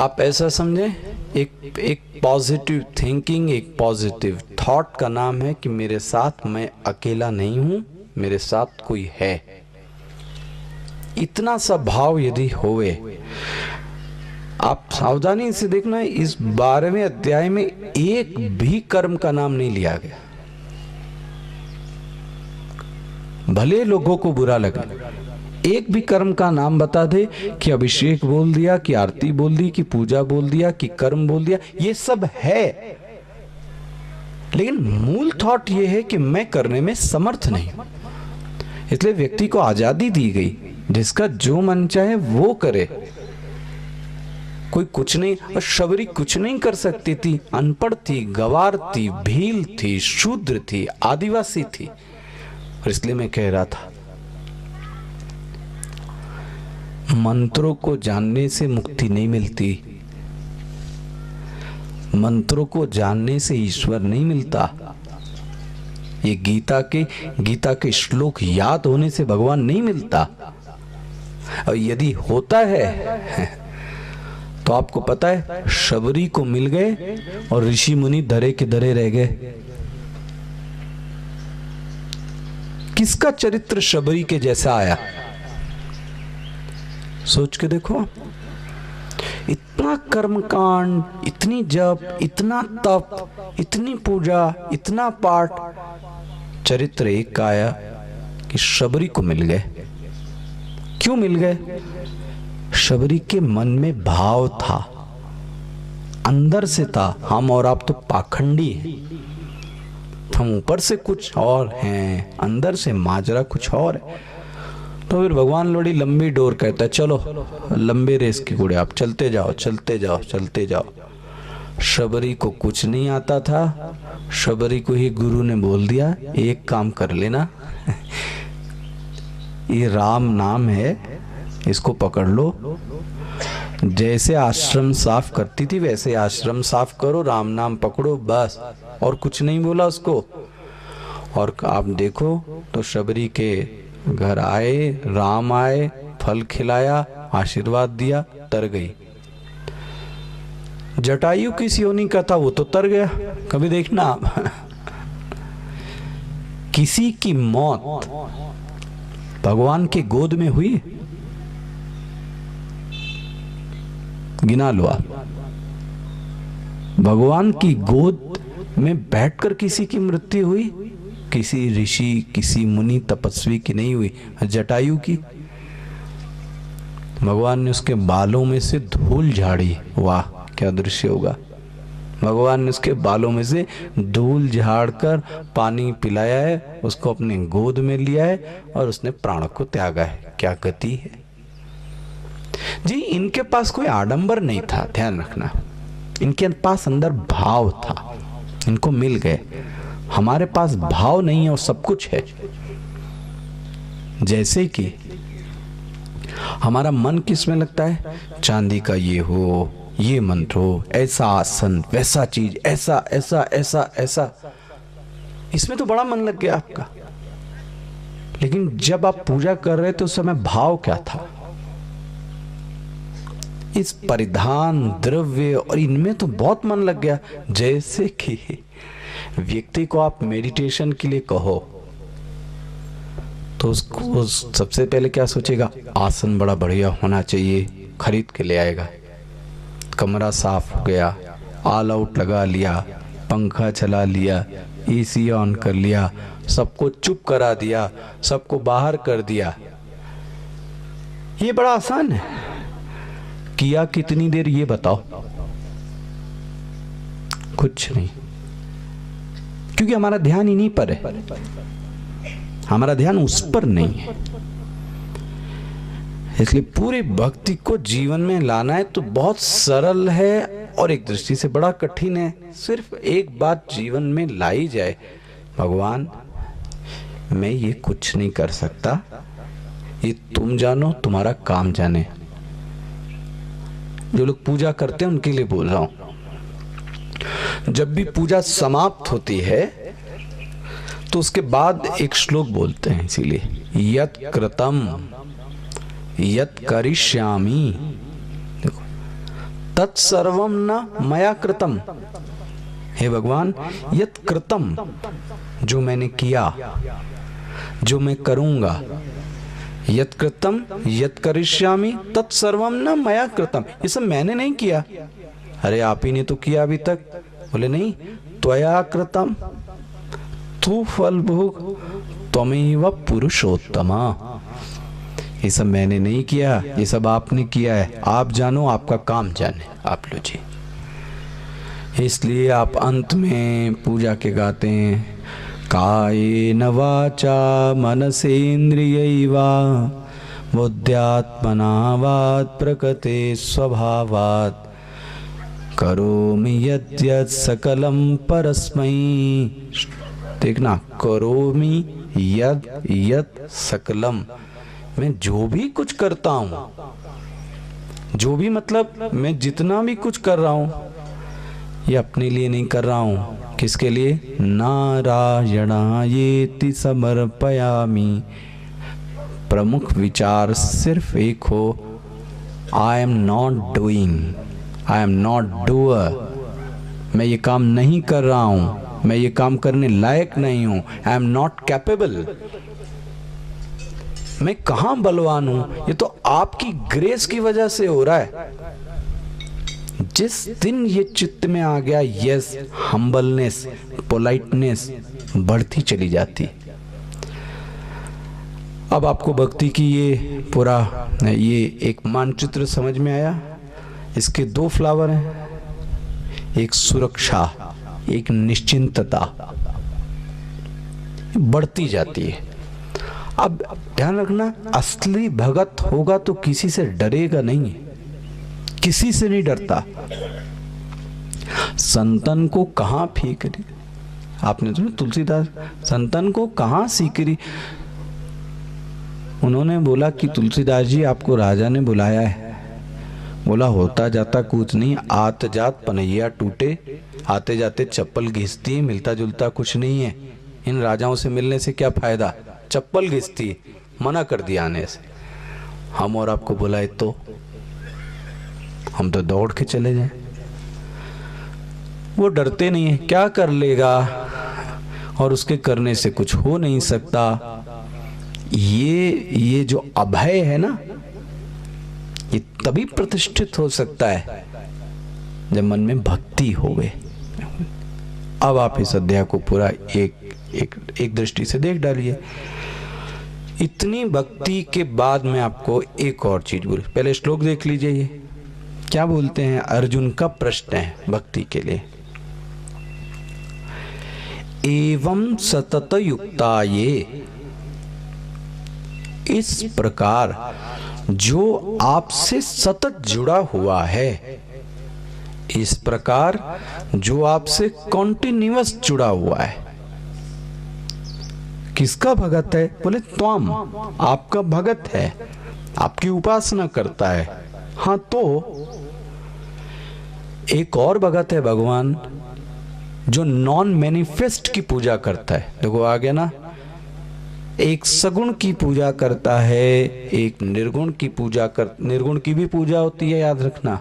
आप ऐसा समझें, एक पॉजिटिव थिंकिंग, एक पॉजिटिव थॉट का नाम है कि मेरे साथ, मैं अकेला नहीं हूं, मेरे साथ कोई है। इतना सा भाव यदि होवे, आप सावधानी से देखना, इस 12वें अध्याय में एक भी कर्म का नाम नहीं लिया गया। भले लोगों को बुरा लगे, एक भी कर्म का नाम बता दे कि अभिषेक बोल दिया, कि आरती बोल दी, कि पूजा बोल दिया, कि कर्म बोल दिया, ये सब है। लेकिन मूल थॉट ये है कि मैं करने में समर्थ नहीं। इसलिए व्यक्ति को आजादी दी गई, जिसका जो मन चाहे वो करे। कोई कुछ नहीं, और शबरी कुछ नहीं कर सकती थी। अनपढ़ थी, गवार थी, भील थी, शूद्र थी, आदिवासी थी। और इसलिए मैं कह रहा था, मंत्रों को जानने से मुक्ति नहीं मिलती, मंत्रों को जानने से ईश्वर नहीं मिलता। ये गीता के श्लोक याद होने से भगवान नहीं मिलता। और यदि होता है तो आपको पता है, शबरी को मिल गए और ऋषि मुनि धरे के धरे रह गए। किसका चरित्र शबरी के जैसा आया? सोच के देखो। इतना कर्मकांड, इतनी जप, इतना तप, इतनी पूजा, इतना पाठ, चरित्र एक का आया कि शबरी को मिल गए। क्यों मिल गए? शबरी के मन में भाव था, अंदर से था। हम और आप तो पाखंडी हैं, हम ऊपर से कुछ और हैं, अंदर से माजरा कुछ और है। तो फिर भगवान बड़ी लंबी डोर कहता है, चलो लंबे रेस की घोड़े, आप चलते जाओ चलते जाओ चलते जाओ। शबरी को कुछ नहीं आता था। शबरी को ही गुरु ने बोल दिया, एक काम कर लेना, ये राम नाम है, इसको पकड़ लो। जैसे आश्रम साफ करती थी वैसे आश्रम साफ करो, राम नाम पकड़ो, बस। और कुछ नहीं बोला उसको। और आप देखो तो शबरी के घर आए, राम आए, फल खिलाया, आशीर्वाद दिया, तर गई। जटायु की सियोनी का था, वो तो तर गया। कभी देखना आप किसी की मौत भगवान की गोद में हुई? गिना लो आप। भगवान की गोद में बैठकर किसी की मृत्यु हुई? किसी ऋषि, किसी मुनि तपस्वी की नहीं हुई। जटायु की, भगवान ने उसके बालों में से धूल झाड़ी। वाह, क्या दृश्य होगा। भगवान ने उसके बालों में से धूल झाड़कर पानी पिलाया है, उसको अपने गोद में लिया है और उसने प्राण को त्यागा है। क्या गति है जी। इनके पास कोई आडंबर नहीं था, ध्यान रखना। इनके पास अंदर भाव था, इनको मिल गए। हमारे पास भाव नहीं है और सब कुछ है। जैसे कि हमारा मन किस में लगता है? चांदी का ये हो, ये मंत्र हो, ऐसा आसन, वैसा चीज, ऐसा ऐसा ऐसा ऐसा, इसमें तो बड़ा मन लग गया आपका। लेकिन जब आप पूजा कर रहे थे उस समय भाव क्या था? इस परिधान, द्रव्य और इनमें तो बहुत मन लग गया। जैसे कि व्यक्ति को आप मेडिटेशन के लिए कहो तो उसको सबसे पहले क्या सोचेगा? आसन बड़ा बढ़िया होना चाहिए, खरीद के ले आएगा। कमरा साफ हो गया, ऑल आउट लगा लिया, पंखा चला लिया, एसी ऑन कर लिया, सबको चुप करा दिया, सबको बाहर कर दिया। ये बड़ा आसान है। किया कितनी देर ये बताओ? कुछ नहीं, क्योंकि हमारा ध्यान इन्हीं पर है, हमारा ध्यान उस पर नहीं है। इसलिए पूरी भक्ति को जीवन में लाना है तो बहुत सरल है और एक दृष्टि से बड़ा कठिन है। सिर्फ एक बात जीवन में लाई जाए, भगवान मैं ये कुछ नहीं कर सकता, ये तुम जानो, तुम्हारा काम जाने। जो लोग पूजा करते हैं उनके लिए बोल रहा हूं। जब भी पूजा समाप्त होती है तो उसके बाद एक श्लोक बोलते हैं, इसीलिए यत् कृतम यत् करिष्यामि, देखो, तत्सर्वम न मया कृतम। हे भगवान, यत् कृतम, जो मैंने किया, जो मैं करूंगा, यत् कृतम यत् करिष्यामि तत्सर्वम न मया कृतम, ये सब मैंने नहीं किया। अरे आप ही ने तो किया अभी तक। बोले नहीं, त्वया कृतम, तू फल भोग, त्वमेव पुरुषोत्तमा। ये सब मैंने नहीं किया, ये सब आपने किया है। आप जानो, आपका काम जाने, आप लो जी। इसलिए आप अंत में पूजा के गाते हैं, कायेन वाचा मनसेन्द्रियैवा बुद्ध्यात्मना वात् प्रकृते स्वभावात् करोमि यद्यत् सकलं परस्मै। देखना, करोमि यद् यत् सकलम, मैं जो भी कुछ करता हूं, जो भी मतलब मैं जितना भी कुछ कर रहा हूं, ये अपने लिए नहीं कर रहा हूं। किसके लिए? नारायणायेति समर्पयामि। प्रमुख विचार सिर्फ एक हो, I am not doing, I am not doer. मैं ये काम नहीं कर रहा हूं, मैं ये काम करने लायक नहीं हूं, आई एम नॉट कैपेबल। मैं कहां बलवान हूं? ये तो आपकी ग्रेस की वजह से हो रहा है। जिस दिन ये चित्त में आ गया, यस, हम्बलनेस, पोलाइटनेस बढ़ती चली जाती। अब आपको भक्ति की ये पूरा ये एक मानचित्र समझ में आया। इसके दो फ्लावर हैं, एक सुरक्षा, एक निश्चिंतता, बढ़ती जाती है। अब ध्यान रखना, असली भगत होगा तो किसी से डरेगा नहीं, किसी से नहीं डरता। संतन को कहां फीकरी, आपने सुना तुलसीदास, संतन को कहां सीकरी। उन्होंने बोला कि तुलसीदास जी आपको राजा ने बुलाया है। बोला होता जाता कुछ नहीं, आत जात पनैया टूटे, आते जाते चप्पल घिसती है, मिलता जुलता कुछ नहीं है। इन राजाओं से मिलने से क्या फायदा, चप्पल घिसती, मना कर दिया आने से। हम और आपको बुलाए तो हम तो दौड़ के चले जाए। वो डरते नहीं है, क्या कर लेगा, और उसके करने से कुछ हो नहीं सकता। ये जो अभय है ना, ये तभी प्रतिष्ठित हो सकता है जब मन में भक्ति होवे। अब आप इस अध्याय को पूरा एक दृष्टि से देख डालिए। इतनी भक्ति के बाद में आपको एक और चीज बोल, पहले श्लोक देख लीजिए। ये क्या बोलते हैं, अर्जुन का प्रश्न है भक्ति के लिए। एवं सतत युक्ता, ये इस प्रकार जो आपसे सतत जुड़ा हुआ है, इस प्रकार जो आपसे कॉन्टिन्यूअस जुड़ा हुआ है। किसका भगत है, बोले त्वम, आपका भगत है, आपकी उपासना करता है। हाँ, तो एक और भगत है भगवान जो नॉन मैनिफेस्ट की पूजा करता है। देखो आ गया ना, एक सगुण की पूजा करता है, एक निर्गुण की पूजा कर, निर्गुण की भी पूजा होती है, याद रखना।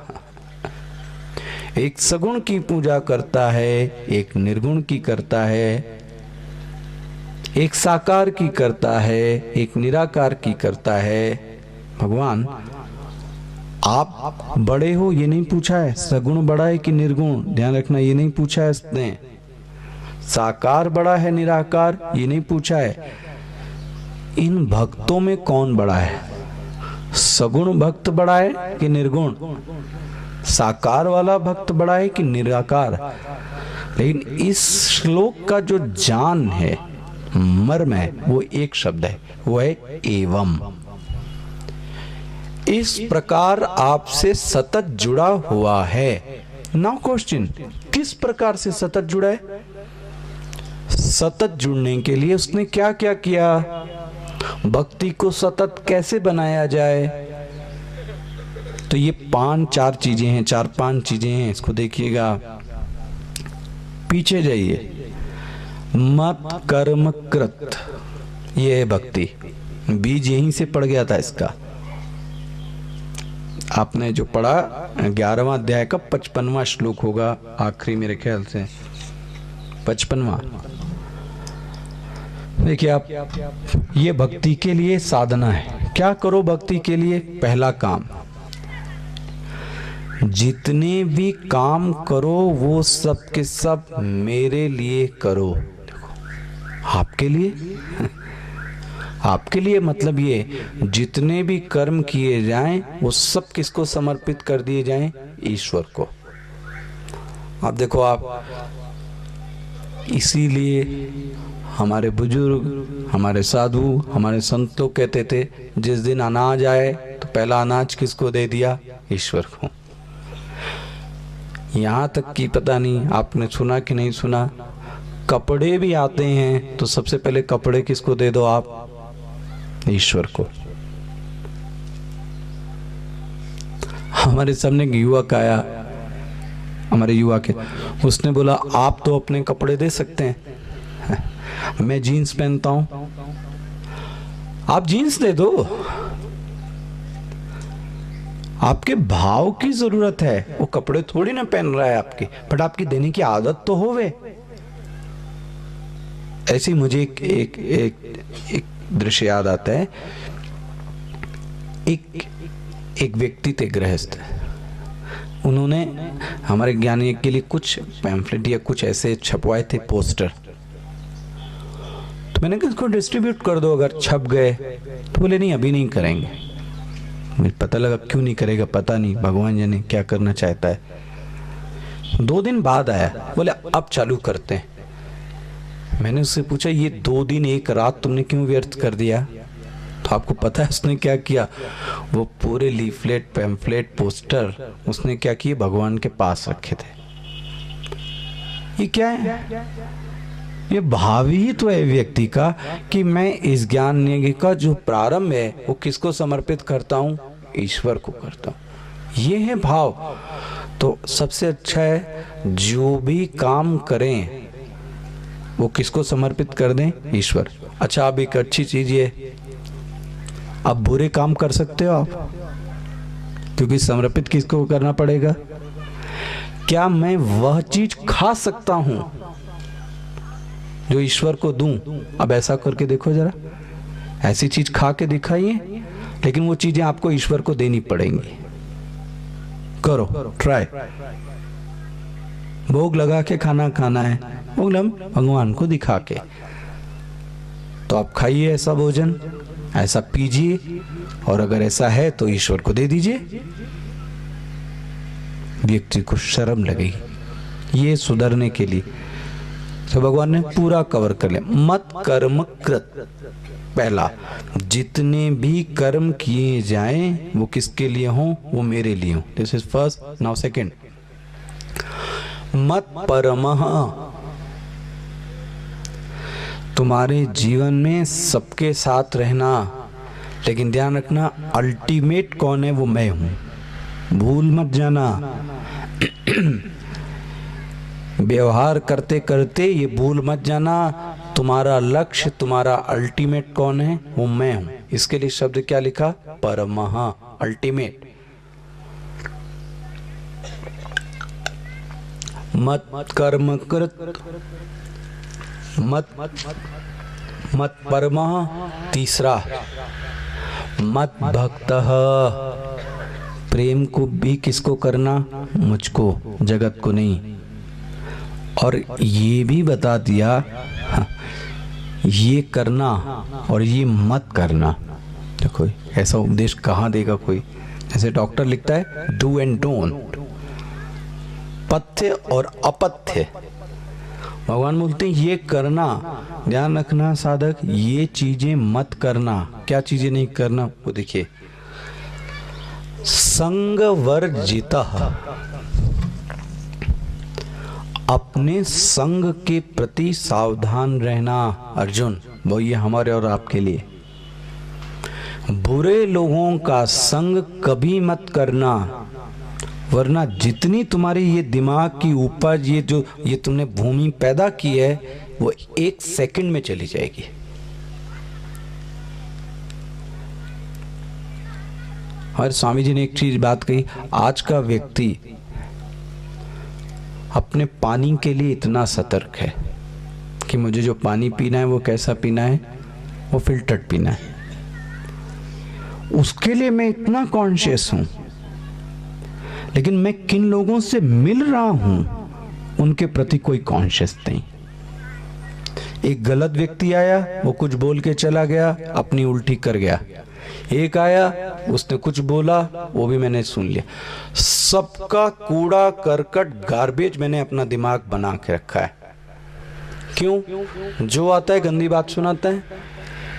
एक सगुण की पूजा करता है, एक निर्गुण की करता है, एक साकार की करता है, एक निराकार की करता है। भगवान आप बड़े हो ये नहीं पूछा है, सगुण बड़ा है कि निर्गुण, ध्यान रखना, ये नहीं पूछा है इसने। साकार बड़ा है निराकार, ये नहीं पूछा है। इन भक्तों में कौन बड़ा है, सगुण भक्त बड़ा है कि निर्गुण, साकार वाला भक्त बड़ा है कि निराकार। लेकिन इस श्लोक का जो जान है, मर्म है, वो एक शब्द है, वो है एवं। इस प्रकार आपसे सतत जुड़ा हुआ है। नाउ क्वेश्चन, किस प्रकार से सतत जुड़ा है? सतत जुड़ने के लिए उसने क्या क्या किया, भक्ति को सतत कैसे बनाया जाए? तो ये 4 चीजें हैं, 4-5 चीजें हैं, इसको देखिएगा। पीछे जाइए। मत कर्म कृत, ये है भक्ति, बीज यहीं से पड़ गया था इसका। आपने जो पढ़ा 11वां अध्याय का 55वां श्लोक होगा, आखिरी मेरे ख्याल से 55वां। देखिए आप, ये भक्ति के लिए साधना है। क्या करो भक्ति के लिए? पहला काम, जितने भी काम करो वो सब के सब मेरे लिए करो। देखो, आपके लिए आपके लिए मतलब ये, जितने भी कर्म किए जाएं वो सब किसको समर्पित कर दिए जाएं? ईश्वर को। अब देखो आप, इसीलिए हमारे बुजुर्ग, हमारे साधु, हमारे संत लोग कहते थे, जिस दिन अनाज आए तो पहला अनाज किसको दे दिया? ईश्वर को। यहाँ तक कि पता नहीं आपने सुना कि नहीं सुना, कपड़े भी आते हैं तो सबसे पहले कपड़े किसको दे दो आप? ईश्वर को। हमारे सामने युवक आया, हमारे युवा के, उसने बोला आप तो अपने कपड़े दे सकते हैं, मैं जीन्स पहनता हूं, आप जीन्स दे दो। आपके भाव की जरूरत है, वो कपड़े थोड़ी ना पहन रहा है आपके, बट आपकी देने की आदत तो होवे। ऐसे मुझे एक दृश्य याद आता है। एक व्यक्ति थे, गृहस्थ, उन्होंने हमारे ज्ञानी के लिए कुछ पैम्फलेट या कुछ ऐसे छपवाए थे पोस्टर, तो मैंने कहा इसको डिस्ट्रीब्यूट कर दो अगर छप गए। तो बोले नहीं अभी नहीं करेंगे। मुझे पता लगा क्यों नहीं करेगा, पता नहीं, भगवान जाने क्या करना चाहता है। 2 दिन बाद आया, बोले अब चालू करते हैं। मैंने उससे पूछा ये 2 दिन 1 रात तुमने क्यों व्यर्थ कर दिया? तो आपको पता है उसने क्या किया? वो पूरे लीफलेट पैम्फलेट पोस्टर उसने क्या किए, भगवान के पास रखे थे। ये क्या है? ये भाव ही तो है व्यक्ति का कि मैं इस ज्ञान यज्ञ का जो प्रारंभ है वो किसको समर्पित करता हूँ? ईश्वर को करता हूँ। ये है भाव। तो सबसे अच्छा है जो भी काम करें वो किसको समर्पित कर दें? ईश्वर। अच्छा, अब एक अच्छी चीज ये, अब बुरे काम कर सकते हो आप, क्योंकि समर्पित किसको करना पड़ेगा? क्या मैं वह चीज खा सकता हूं जो ईश्वर को दूं? अब ऐसा करके देखो जरा, ऐसी चीज खा के दिखाइए, लेकिन वो चीजें आपको ईश्वर को देनी पड़ेंगी। करो, ट्राई। भोग लगा के खाना खाना है, भगवान को दिखा के, तो आप खाइए ऐसा भोजन, ऐसा पीजिए, और अगर ऐसा है तो ईश्वर को दे दीजिए। व्यक्ति को शर्म लगेगी। ये सुधरने के लिए तो भगवान ने पूरा कवर कर लिया। मत कर्म कृत, पहला, जितने भी कर्म किए जाएं वो किसके लिए हों? वो मेरे लिए हों। This is first. Now second, मत परमः, तुम्हारे जीवन में सबके साथ रहना, लेकिन ध्यान रखना अल्टीमेट कौन है? वो मैं हूं। भूल मत जाना। व्यवहार करते करते ये भूल मत जाना, तुम्हारा लक्ष्य, तुम्हारा अल्टीमेट कौन है? वो मैं हूं। इसके लिए शब्द क्या लिखा? परमः, अल्टीमेट। मत कर्म कृत, मत परमः, तीसरा मत भक्तः, प्रेम को भी किसको करना? मुझको, जगत को नहीं। और ये भी बता दिया ये करना और ये मत करना। देखो ऐसा उपदेश कहाँ देगा कोई? जैसे डॉक्टर लिखता है डू एंड डोंट, पथ्य और अपथ्य। भगवान बोलते हैं ये करना, ध्यान रखना साधक, ये चीजें मत करना। क्या चीजें नहीं करना? वो देखिए, संग वर्जितः, अपने संग के प्रति सावधान रहना। अर्जुन, वो ये हमारे और आपके लिए। बुरे लोगों का संग कभी मत करना, वरना जितनी तुम्हारी ये दिमाग की उपज, ये तुमने भूमि पैदा की है, वो 1 सेकंड में चली जाएगी। हमारे स्वामी जी ने एक चीज बात कही, आज का व्यक्ति अपने पानी के लिए इतना सतर्क है कि मुझे जो पानी पीना है वो कैसा पीना है? वो फिल्टर्ड पीना है। उसके लिए मैं इतना कॉन्शियस हूं, लेकिन मैं किन लोगों से मिल रहा हूं उनके प्रति कोई कॉन्शियस नहीं। एक गलत व्यक्ति आया, वो कुछ बोल के चला गया, अपनी उल्टी कर गया। एक आया, उसने कुछ बोला, वो भी मैंने सुन लिया। सबका कूड़ा करकट गार्बेज मैंने अपना दिमाग बना के रखा है। क्यों? जो आता है गंदी बात सुनाता है।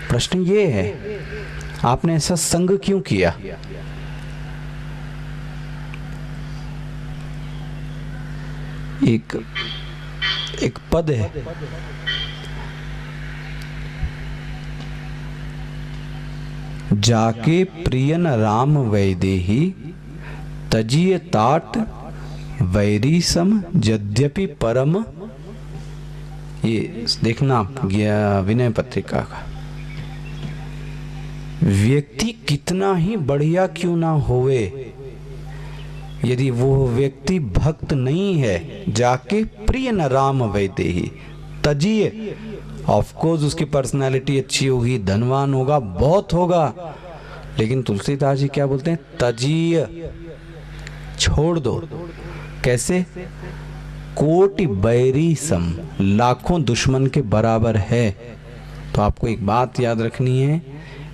प्रश्न ये है, आपने ऐसा संग क्यों किया? एक पद है, जाके प्रियन राम वैदेही तजिय तात वैरी सम यद्यपि परम। ये देखना विनय पत्रिका का। व्यक्ति कितना ही बढ़िया क्यों ना होवे, यदि वो व्यक्ति भक्त नहीं है, जाके प्रिय न राम वैदेही तजिए, ऑफ कोर्स उसकी पर्सनालिटी अच्छी होगी, धनवान होगा, बहुत होगा, लेकिन तुलसीदास जी क्या बोलते हैं? तजीय, छोड़ दो। कैसे? कोटि बैरी सम, लाखों दुश्मन के बराबर है। तो आपको एक बात याद रखनी है,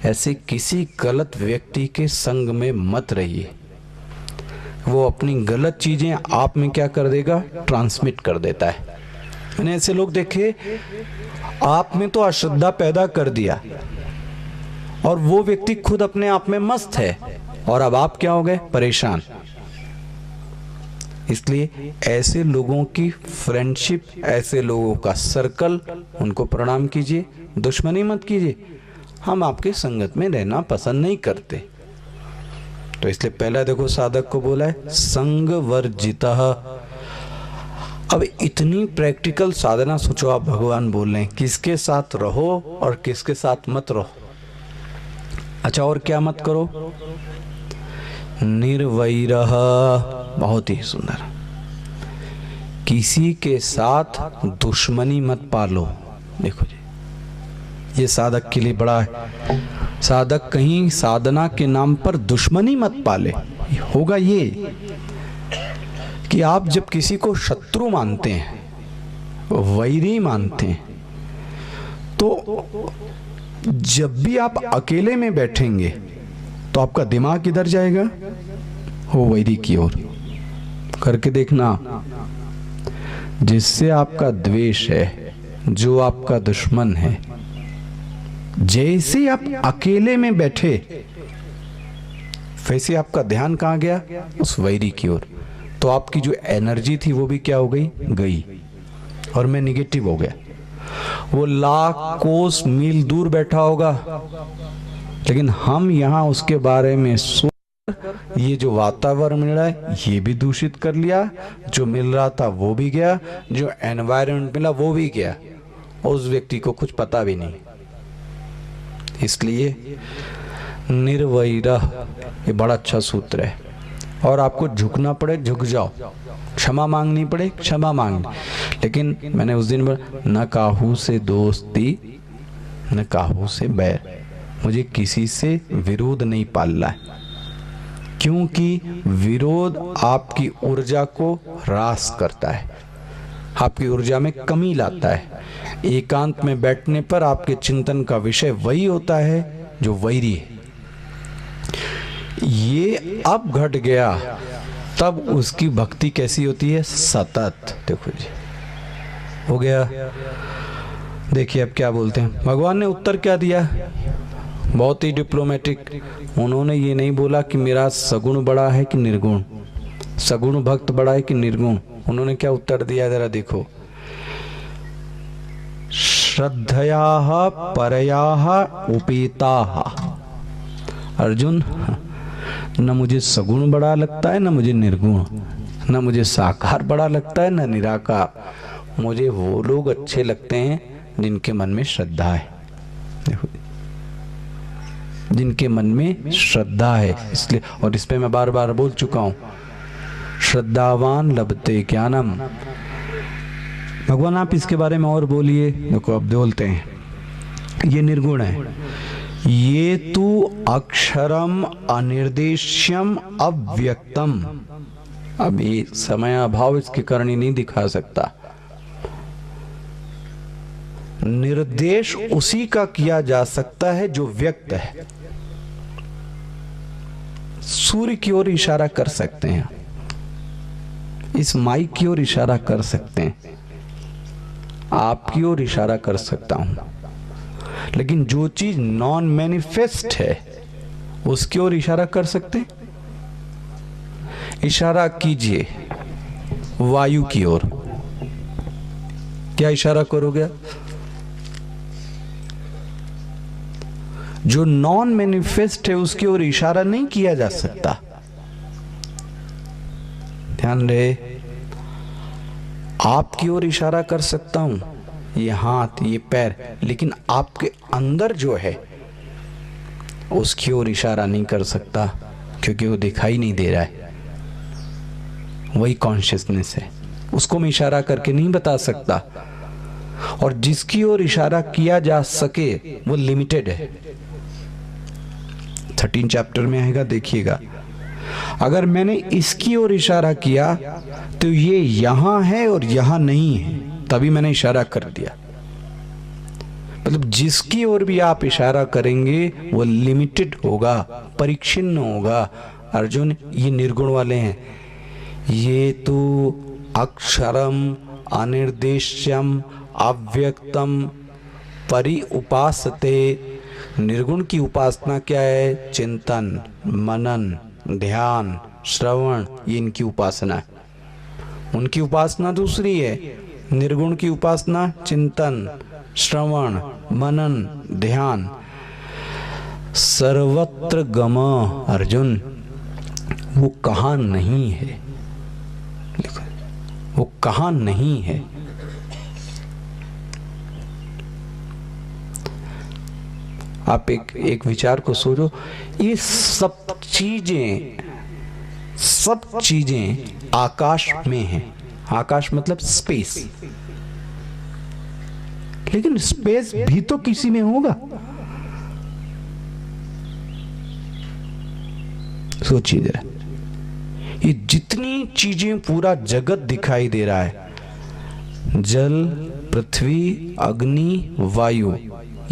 ऐसे किसी गलत व्यक्ति के संग में मत रहिए। वो अपनी गलत चीजें आप में क्या कर देगा? ट्रांसमिट कर देता है। मैंने ऐसे लोग देखे, आप में तो अश्रद्धा पैदा कर दिया और वो व्यक्ति खुद अपने आप में मस्त है, और अब आप क्या हो गए? परेशान। इसलिए ऐसे लोगों की फ्रेंडशिप, ऐसे लोगों का सर्कल, उनको प्रणाम कीजिए, दुश्मनी मत कीजिए। हम आपके संगत में रहना पसंद नहीं करते। तो इसलिए पहला देखो साधक को बोला है संग वर्जितः। अब इतनी प्रैक्टिकल साधना सोचो, आप भगवान बोल रहे हैं किसके साथ रहो और किसके साथ मत रहो। अच्छा, और क्या मत करो? निर्वैरः, बहुत ही सुंदर। किसी के साथ दुश्मनी मत पालो। देखो जी, ये साधक के लिए बड़ा है। साधक कहीं साधना के नाम पर दुश्मनी मत पाले। होगा ये कि आप जब किसी को शत्रु मानते हैं, वैरी मानते हैं, तो जब भी आप अकेले में बैठेंगे तो आपका दिमाग किधर जाएगा? हो वैरी की ओर। करके देखना, जिससे आपका द्वेष है, जो आपका दुश्मन है, जैसे आप अकेले में बैठे वैसे आपका ध्यान कहाँ गया? उस वैरी की ओर। तो आपकी जो एनर्जी थी वो भी क्या हो गई? गई, और मैं निगेटिव हो गया। वो लाख कोस मील दूर बैठा होगा, लेकिन हम यहाँ उसके बारे में सोच, ये जो वातावरण मिल रहा है ये भी दूषित कर लिया, जो मिल रहा था वो भी गया, जो एनवायरनमेंट मिला वो भी गया, और उस व्यक्ति को कुछ पता भी नहीं। इसलिए निर्वैरः, ये बड़ा अच्छा सूत्र है। और आपको झुकना पड़े झुक जाओ, क्षमा मांगनी पड़े क्षमा मांग। लेकिन मैंने उस दिन न काहू से दोस्ती न काहू से बैर, मुझे किसी से विरोध नहीं पालना है, क्योंकि विरोध आपकी ऊर्जा को ह्रास करता है, आपकी ऊर्जा में कमी लाता है। एकांत में बैठने पर आपके चिंतन का विषय वही होता है जो वैरी है। ये अब घट गया, तब उसकी भक्ति कैसी होती है? सतत। देखो जी, हो गया। देखिए अब क्या बोलते हैं भगवान ने उत्तर क्या दिया? बहुत ही डिप्लोमेटिक। उन्होंने ये नहीं बोला कि मेरा सगुण बड़ा है कि निर्गुण, सगुण भक्त बड़ा है कि निर्गुण। उन्होंने क्या उत्तर दिया? जरा देखो, श्रद्धयाः परयाः उपेताः। अर्जुन, न मुझे सगुण बड़ा लगता है, न मुझे निर्गुण, न मुझे साकार बड़ा लगता है, न निराकार। मुझे वो लोग अच्छे लगते हैं जिनके मन में श्रद्धा है। देखो, जिनके मन में श्रद्धा है। इसलिए, और इस पे मैं बार बार बोल चुका हूं, श्रद्धावान लभते ज्ञानम। भगवान आप इसके बारे में और बोलिए। देखो अब बोलते हैं ये निर्गुण है। ये तू अक्षरम अनिर्देश्यम अव्यक्तम। अब ये समय अभाव इसके कारण ही नहीं दिखा सकता। निर्देश उसी का किया जा सकता है जो व्यक्त है। सूर्य की ओर इशारा कर सकते हैं, इस माइक की ओर इशारा कर सकते हैं, आपकी ओर इशारा कर सकता हूं, लेकिन जो चीज नॉन मैनिफेस्ट है उसकी ओर इशारा कर सकते हैं? इशारा कीजिए वायु की ओर, क्या इशारा करोगे? जो नॉन मैनिफेस्ट है उसकी ओर इशारा नहीं किया जा सकता। ध्यान रहे, आपकी ओर इशारा कर सकता हूं, ये हाथ ये पैर, लेकिन आपके अंदर जो है उसकी ओर इशारा नहीं कर सकता, क्योंकि वो दिखाई नहीं दे रहा है। वही कॉन्शियसनेस है, उसको मैं इशारा करके नहीं बता सकता। और जिसकी ओर इशारा किया जा सके वो लिमिटेड है। 13 चैप्टर में आएगा, देखिएगा। अगर मैंने इसकी ओर इशारा किया तो ये यहां है और यहां नहीं है, तभी मैंने इशारा कर दिया। मतलब जिसकी ओर भी आप इशारा करेंगे वो लिमिटेड होगा, परिच्छिन्न होगा। अर्जुन, ये निर्गुण वाले हैं, ये तो अक्षरम अनिर्देश्यम अव्यक्तम परि उपासते। निर्गुण की उपासना क्या है? चिंतन, मनन, ध्यान, श्रवण, ये इनकी उपासना है। उनकी उपासना दूसरी है। निर्गुण की उपासना चिंतन, श्रवण, मनन, ध्यान। सर्वत्र गम अर्जुन, वो कहां नहीं है, वो कहां नहीं है। आप एक विचार को सोचो, ये सब चीजें आकाश में हैं। आकाश मतलब स्पेस, लेकिन स्पेस भी तो किसी में होगा। सोचिए जरा, ये जितनी चीजें, पूरा जगत दिखाई दे रहा है, जल, पृथ्वी, अग्नि, वायु,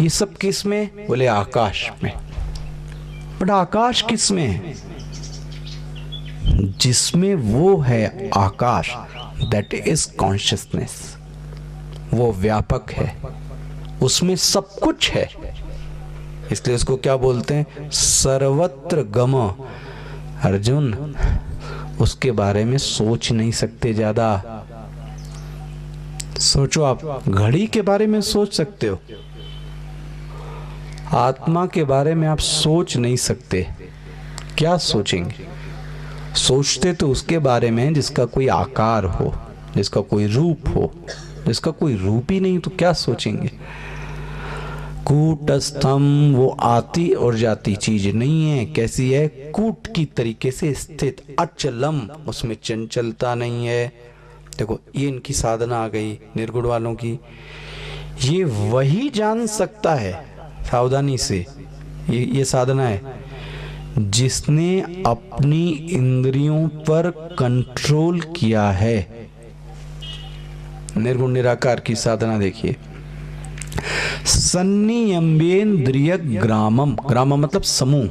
ये सब किस में? बोले आकाश में। बट आकाश किस में है? जिसमें वो है आकाश, दैट इज कॉन्शियसनेस। वो व्यापक है, उसमें सब कुछ है, इसलिए उसको क्या बोलते हैं? सर्वत्र गम। अर्जुन, उसके बारे में सोच नहीं सकते ज्यादा। सोचो, आप घड़ी के बारे में सोच सकते हो, आत्मा के बारे में आप सोच नहीं सकते। क्या सोचेंगे? सोचते तो उसके बारे में जिसका कोई आकार हो, जिसका कोई रूप हो। जिसका कोई रूप ही नहीं तो क्या सोचेंगे? कूटस्थम, वो आती और जाती चीज नहीं है। कैसी है? कूट की तरीके से स्थित, अचलम, उसमें चंचलता नहीं है। देखो, ये इनकी साधना आ गई निर्गुण वालों की। ये वही जान सकता है, सावधानी से, ये साधना है जिसने अपनी इंद्रियों पर कंट्रोल किया है। निर्गुण निराकार की साधना देखिए। संनियम्येन्द्रिय ग्रामम, ग्रामम मतलब समूह।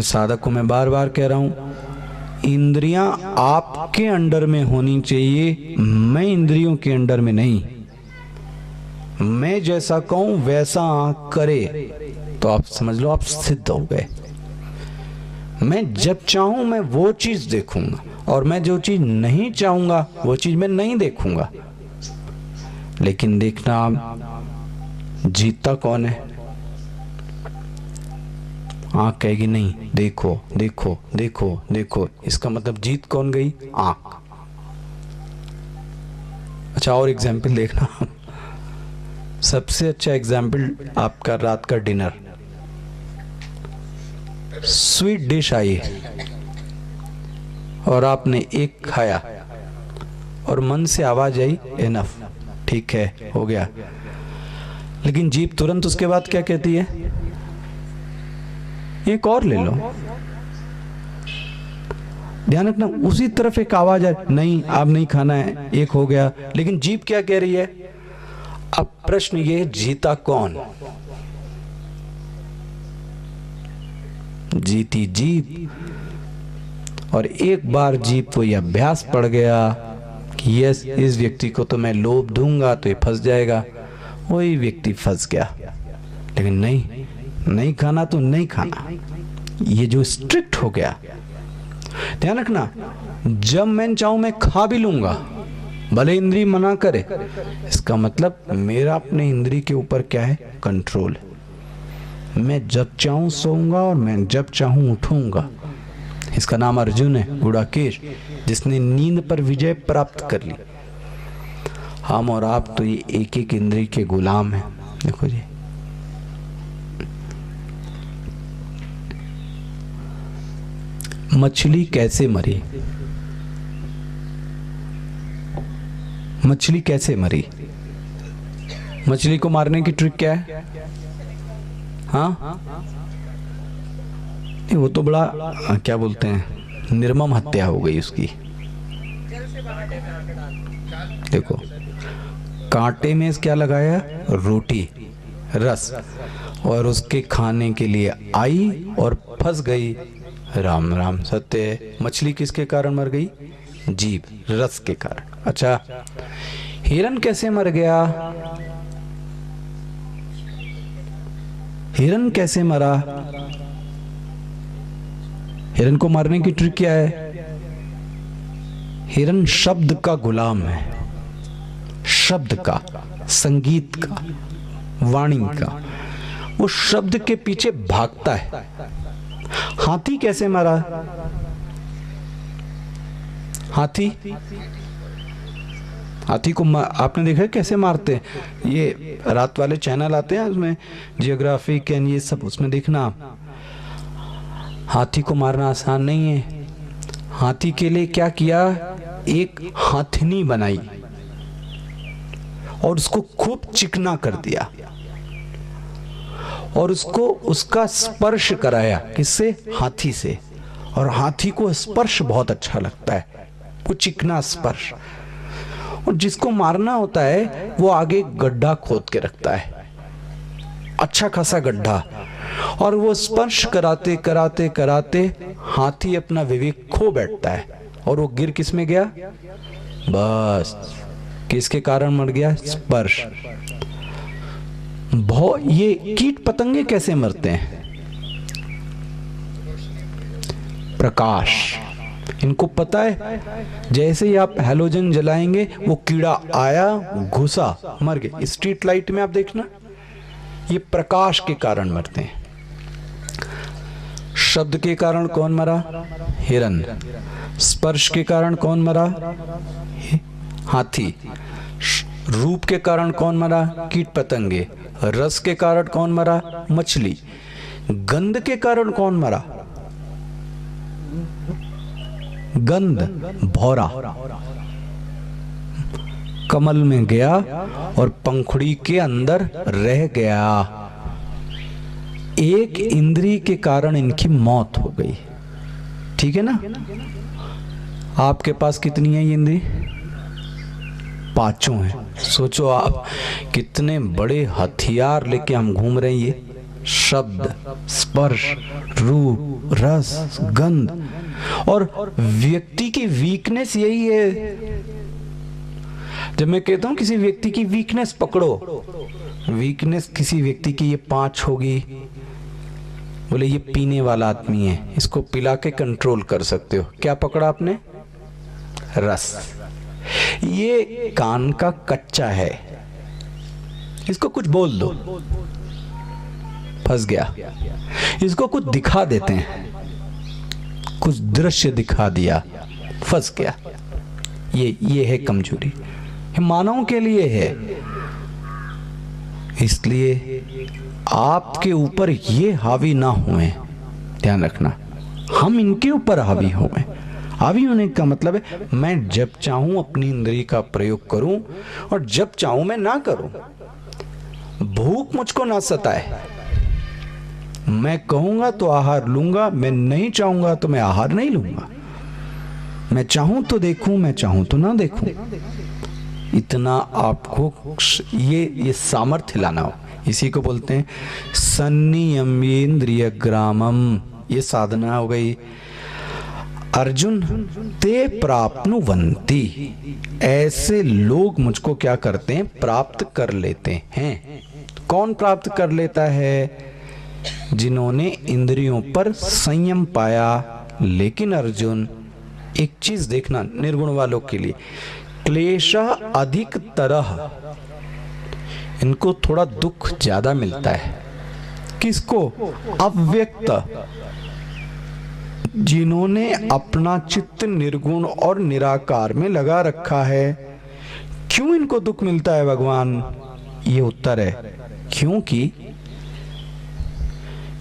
साधक को मैं बार बार कह रहा हूं, इंद्रियां आपके अंडर में होनी चाहिए, मैं इंद्रियों के अंडर में नहीं। मैं जैसा कहूं वैसा आंख करे तो आप समझ लो आप सिद्ध हो गए। मैं जब चाहूं मैं वो चीज देखूंगा, और मैं जो चीज नहीं चाहूंगा वो चीज मैं नहीं देखूंगा। लेकिन देखना, जीतता कौन है? आंख कहेगी नहीं, देखो देखो देखो देखो, इसका मतलब जीत कौन गई? आंख। अच्छा, और एग्जाम्पल देखना। सबसे अच्छा एग्जाम्पल आपका रात का डिनर। स्वीट डिश आई और आपने एक खाया और मन से आवाज आई, एनफ, ठीक है, हो गया। लेकिन जीभ तुरंत उसके बाद क्या कहती है? एक और ले लो। ध्यान रखना, उसी तरफ एक आवाज है, नहीं आप नहीं खाना है, एक हो गया। लेकिन जीभ क्या कह रही है? अब प्रश्न ये, जीता कौन? जीती जीभ। और एक बार जीभ को यह अभ्यास पड़ गया कि यस, इस व्यक्ति को तो मैं लोभ दूंगा तो ये फंस जाएगा, वही व्यक्ति फंस गया। लेकिन नहीं, नहीं खाना तो नहीं खाना, ये जो स्ट्रिक्ट हो गया। ध्यान रखना, जब मैं चाहूं मैं खा भी लूंगा, भले इंद्री मना करे। इसका मतलब मेरा अपने इंद्री के ऊपर क्या है? कंट्रोल। मैं जब चाहूं सोऊंगा और मैं जब चाहूं उठूंगा। इसका नाम अर्जुन है, गुड़ाकेश, जिसने नींद पर विजय प्राप्त कर ली। हम और आप तो ये एक एक इंद्री के गुलाम हैं। देखो जी, मछली कैसे मरी? मछली कैसे मरी? मछली को मारने की ट्रिक क्या है? हाँ, वो तो बड़ा क्या बोलते हैं, निर्मम हत्या हो गई उसकी। देखो कांटे में क्या लगाया, रोटी रस, और उसके खाने के लिए आई और फंस गई। राम राम सत्य है। मछली किसके कारण मर गई, जीभ, रस के कारण। अच्छा, हिरन कैसे मर गया, हिरन कैसे मरा, हिरन को मारने की ट्रिक क्या है, हिरन शब्द का गुलाम है, शब्द का, संगीत का, वाणी का, वो शब्द के पीछे भागता है। हाथी कैसे मरा, हाथी को आपने देखा है कैसे मारते हैं, ये रात वाले चैनल आते हैं उसमें जियोग्राफी कैन ये सब, उसमें देखना। हाथी को मारना आसान नहीं है। हाथी के लिए क्या किया, एक हाथनी बनाई और उसको खूब चिकना कर दिया और उसको उसका स्पर्श कराया, किससे, हाथी से। और हाथी को स्पर्श बहुत अच्छा लगता है, वो चिकना स्पर्श। और जिसको मारना होता है वो आगे गड्ढा खोद के रखता है, अच्छा खासा गड्ढा, और वो स्पर्श कराते कराते कराते हाथी अपना विवेक खो बैठता है और वो गिर किस में गया, बस किसके कारण मर गया, स्पर्श। ये कीट पतंगे कैसे मरते हैं, प्रकाश। इनको पता है जैसे ही आप हैलोजन जलाएंगे वो कीड़ा आया, घुसा, मर गए। स्ट्रीट लाइट में आप देखना, ये प्रकाश के कारण मरते हैं। शब्द के कारण कौन मरा, हिरन। स्पर्श के कारण कौन मरा, हाथी। रूप के कारण कौन मरा, कीट पतंगे। रस के कारण कौन मरा, मछली। गंध के कारण कौन मरा, गंध, भौरा। कमल में गया और पंखुड़ी के अंदर रह गया। एक इंद्री के कारण इनकी मौत हो गई। ठीक है ना। आपके पास कितनी है ये इंद्री, पांचों है। सोचो आप कितने बड़े हथियार लेके हम घूम रहे हैं, ये शब्द, स्पर्श, रूप, रस, गंध। और व्यक्ति की वीकनेस यही है। जब मैं कहता हूं किसी व्यक्ति की वीकनेस पकड़ो, वीकनेस किसी व्यक्ति की ये 5 होगी, बोले ये पीने वाला आदमी है, इसको पिला के कंट्रोल कर सकते हो। क्या पकड़ा आपने, रस। ये कान का कच्चा है, इसको कुछ बोल दो, फंस गया। इसको कुछ दिखा देते हैं, कुछ दृश्य दिखा दिया, फंस गया। ये है कमजोरी, ये मानव के लिए है। इसलिए आपके ऊपर ये हावी ना हुए, ध्यान रखना, हम इनके ऊपर हावी हुए। हावी होने का मतलब है मैं जब चाहूं अपनी इंद्री का प्रयोग करूं और जब चाहूं मैं ना करूं। भूख मुझको ना सताए, मैं कहूंगा तो आहार लूंगा, मैं नहीं चाहूंगा तो मैं आहार नहीं लूंगा। मैं चाहूं तो देखूं, मैं चाहूं तो ना देखूं। इतना आपको ये सामर्थ्य लाना हो, इसी को बोलते हैं संनियमेन्द्रिय ग्रामम। ये साधना हो गई। अर्जुन ते प्राप्नुवन्ति, ऐसे लोग मुझको क्या करते हैं, प्राप्त कर लेते हैं। कौन प्राप्त कर लेता है, जिन्होंने इंद्रियों पर संयम पाया। लेकिन अर्जुन एक चीज देखना, निर्गुण वालों के लिए क्लेश अधिक तरह, इनको थोड़ा दुख ज्यादा मिलता है। किसको, अव्यक्त। जिन्होंने अपना चित्त निर्गुण और निराकार में लगा रखा है। क्यों इनको दुख मिलता है भगवान, ये उत्तर है क्योंकि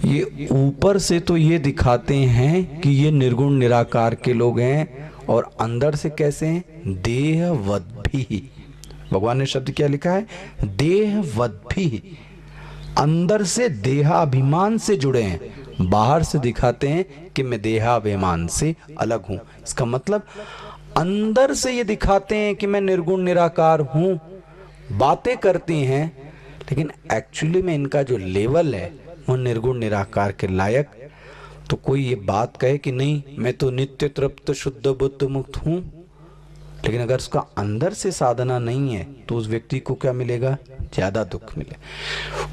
ये ऊपर से तो ये दिखाते हैं कि ये निर्गुण निराकार के लोग हैं, और अंदर से कैसे हैं, देहवद्भि। भगवान ने शब्द क्या लिखा है, देहवद्भि। अंदर से देहाभिमान से जुड़े हैं, बाहर से दिखाते हैं कि मैं देहाभिमान से अलग हूं। इसका मतलब अंदर से ये दिखाते हैं कि मैं निर्गुण निराकार हूं, बातें करती हैं, लेकिन एक्चुअली में इनका जो लेवल है वो निर्गुण निराकार के लायक। तो कोई ये बात कहे कि नहीं मैं तो नित्य तृप्त शुद्ध बुद्ध मुक्त हूं, लेकिन अगर उसका अंदर से साधना नहीं है तो उस व्यक्ति को क्या मिलेगा? ज्यादा दुख मिले।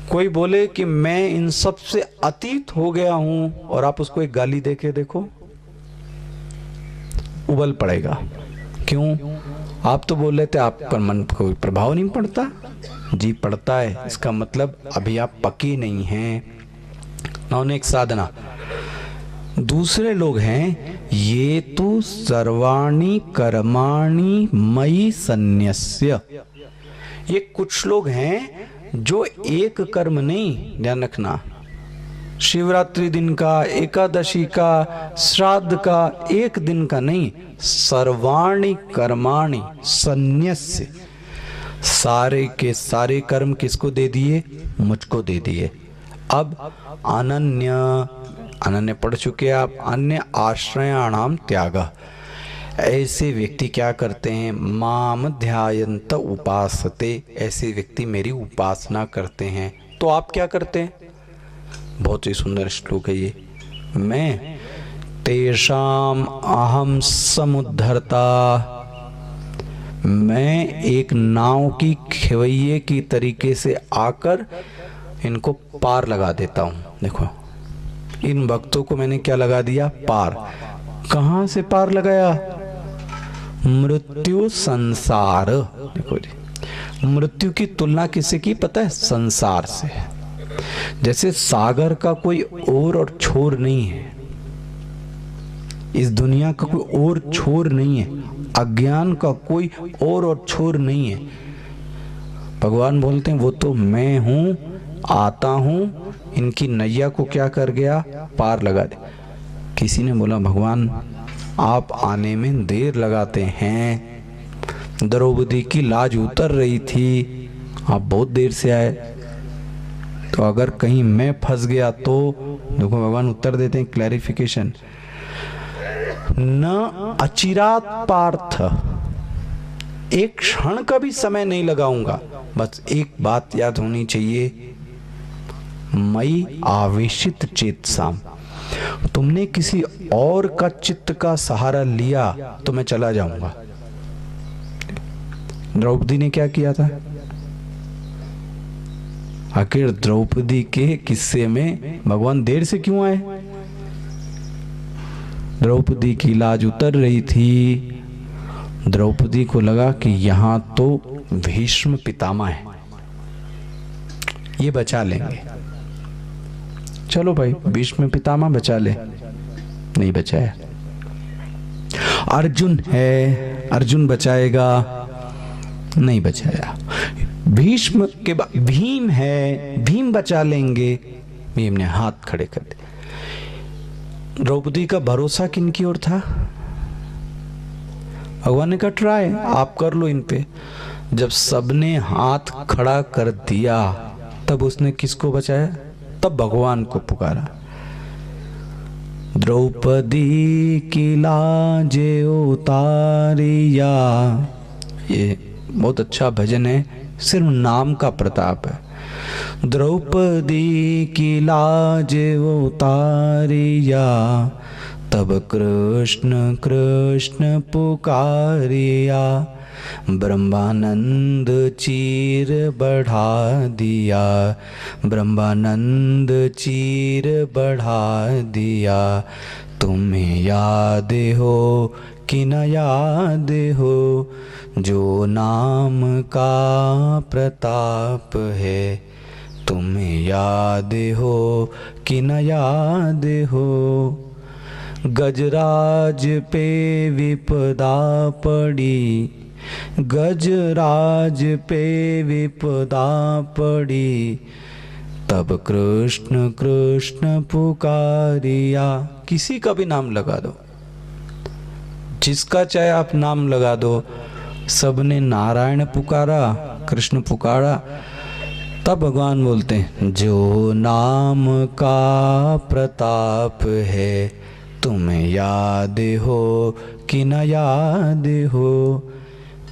कोई बोले कि मैं इन सब से अतीत हो गया हूं और आप उसको एक गाली देके देखो, उबल पड़ेगा। क्यों? आप तो बोल रहे थे आप पर मन पर कोई प्रभाव नहीं पड़ता। जी पड़ता है। इसका मतलब अभी आप पक्की नहीं हैं। नौनिक साधना। दूसरे लोग हैं ये तो सर्वाणि कर्माणि मयि सन्न्यस्य। ये कुछ लोग हैं जो एक कर्म नहीं, ध्यान रखना, शिवरात्रि दिन का, एकादशी का, श्राद्ध का, एक दिन का नहीं, सर्वाणि कर्माणि सन्न्यस्य। सारे के सारे कर्म किसको दे दिए? मुझको दे दिए। अब अनन्य पढ़ चुके आप, अन्य आश्रयाणाम त्याग। ऐसे व्यक्ति क्या करते हैं? माम ध्यायन्त उपासते। ऐसे व्यक्ति मेरी उपासना करते हैं। तो आप क्या करते हैं? बहुत ही सुंदर श्लोक है ये। मैं तेषाम अहम समुद्धरता। मैं एक नाव की खेवैये की तरीके से आकर इनको पार लगा देता हूं। देखो इन भक्तों को मैंने क्या लगा दिया? पार। कहां से पार लगाया? मृत्यु संसार। देखो जी, मृत्यु की तुलना किससे की पता है? संसार से। जैसे सागर का कोई ओर और छोर नहीं है, इस दुनिया का कोई और छोर नहीं है, अज्ञान का कोई और छोर नहीं है। भगवान बोलते हैं वो तो मैं हूं, आता हूं, इनकी नैया को क्या कर गया? पार लगा दे। किसी ने बोला भगवान आप आने में देर लगाते हैं, द्रौपदी की लाज उतर रही थी, आप बहुत देर से आए, तो अगर कहीं मैं फंस गया तो? देखो भगवान उत्तर देते हैं, क्लैरिफिकेशन। न अचिरात पार्थ, एक क्षण का भी समय नहीं लगाऊंगा। बस एक बात याद होनी चाहिए, मई आवेशित चेतसाम। तुमने किसी और का चित्त का सहारा लिया तो मैं चला जाऊंगा। द्रौपदी ने क्या किया था? आखिर द्रौपदी के किस्से में भगवान देर से क्यों आए? द्रौपदी की लाज उतर रही थी। द्रौपदी को लगा कि यहां तो भीष्म पितामह है, ये बचा लेंगे। चलो भाई भीष्म पितामह बचा ले, नहीं बचाया। अर्जुन है, अर्जुन बचाएगा, नहीं बचाया। भीष्म के बाद भीम है, भीम बचा लेंगे, भीम ने हाथ खड़े कर दिए। द्रौपदी का भरोसा किनकी ओर था? भगवान ने कहा ट्राई आप कर लो इन पे। जब सबने हाथ खड़ा कर दिया तब उसने किसको बचाया? तब भगवान को पुकारा। द्रौपदी की लाजे उतारिया, ये बहुत अच्छा भजन है, सिर्फ नाम का प्रताप है। द्रौपदी की लाज उतारिया, तब कृष्ण कृष्ण पुकारिया, ब्रह्मानंद चीर बढ़ा दिया, ब्रह्मानंद चीर बढ़ा दिया। तुम्हें याद हो कि न याद हो, जो नाम का प्रताप है, तुम्हें याद हो कि न याद हो। गजराज पे विपदा पड़ी, गजराज पे विपदा पड़ी, तब कृष्ण कृष्ण पुकारिया। किसी का भी नाम लगा दो, जिसका चाहे आप नाम लगा दो, सबने नारायण पुकारा, कृष्ण पुकारा, तब भगवान बोलते हैं, जो नाम का प्रताप है, तुम्हें याद हो कि न याद हो।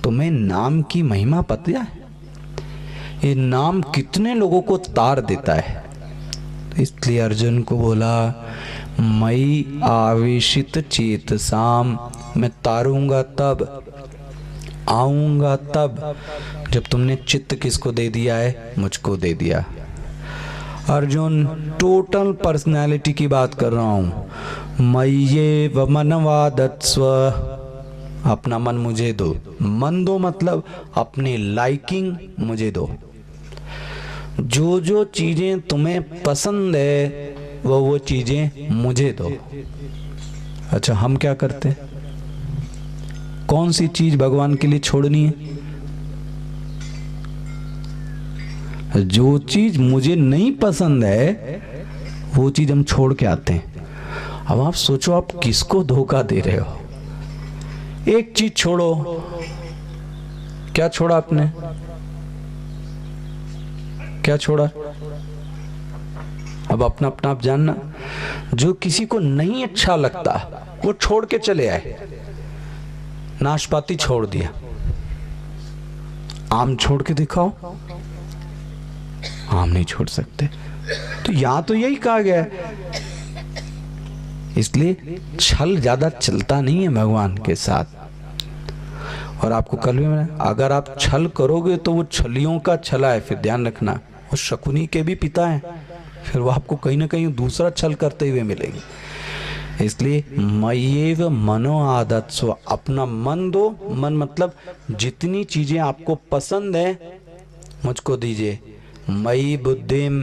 तुम्हें नाम की महिमा पता है? ये नाम कितने लोगों को तार देता है। इसलिए अर्जुन को बोला, मई आवेशित चेतसाम, मैं तारूंगा तब, आऊंगा तब जब तुमने चित्त किसको दे दिया है? मुझको दे दिया। अर्जुन, टोटल पर्सनैलिटी की बात कर रहा हूं। मय्ये व मनवादत्स्व, अपना मन मुझे दो। मन दो मतलब अपनी लाइकिंग मुझे दो। जो जो चीजें तुम्हें पसंद है वो चीजें मुझे दो। अच्छा, हम क्या करते हैं? कौन सी चीज भगवान के लिए छोड़नी है? जो चीज मुझे नहीं पसंद है वो चीज हम छोड़ के आते हैं। अब आप सोचो, आप किसको धोखा दे रहे हो? एक चीज छोड़ो। क्या छोड़ा आपने? क्या छोड़ा? अब अपना अपना आप जानना। जो किसी को नहीं अच्छा लगता वो छोड़ के चले आए। नाशपाती छोड़ दिया, आम छोड़ के दिखाओ, आम नहीं छोड़ सकते। तो यहां तो यही कहा गया है। इसलिए छल ज्यादा चलता नहीं है भगवान के साथ। और आपको कल भी मैंने, अगर आप छल करोगे तो वो छलियों का छला है, फिर ध्यान रखना। वो शकुनी के भी पिता हैं, फिर वो आपको कहीं ना कहीं दूसरा छल करते हुए मिलेंगे। इसलिए मय्येव मनो आदत्स्व, अपना मन दो। मन मतलब जितनी चीजें आपको पसंद है मुझको दीजिए। मयि बुद्धिम,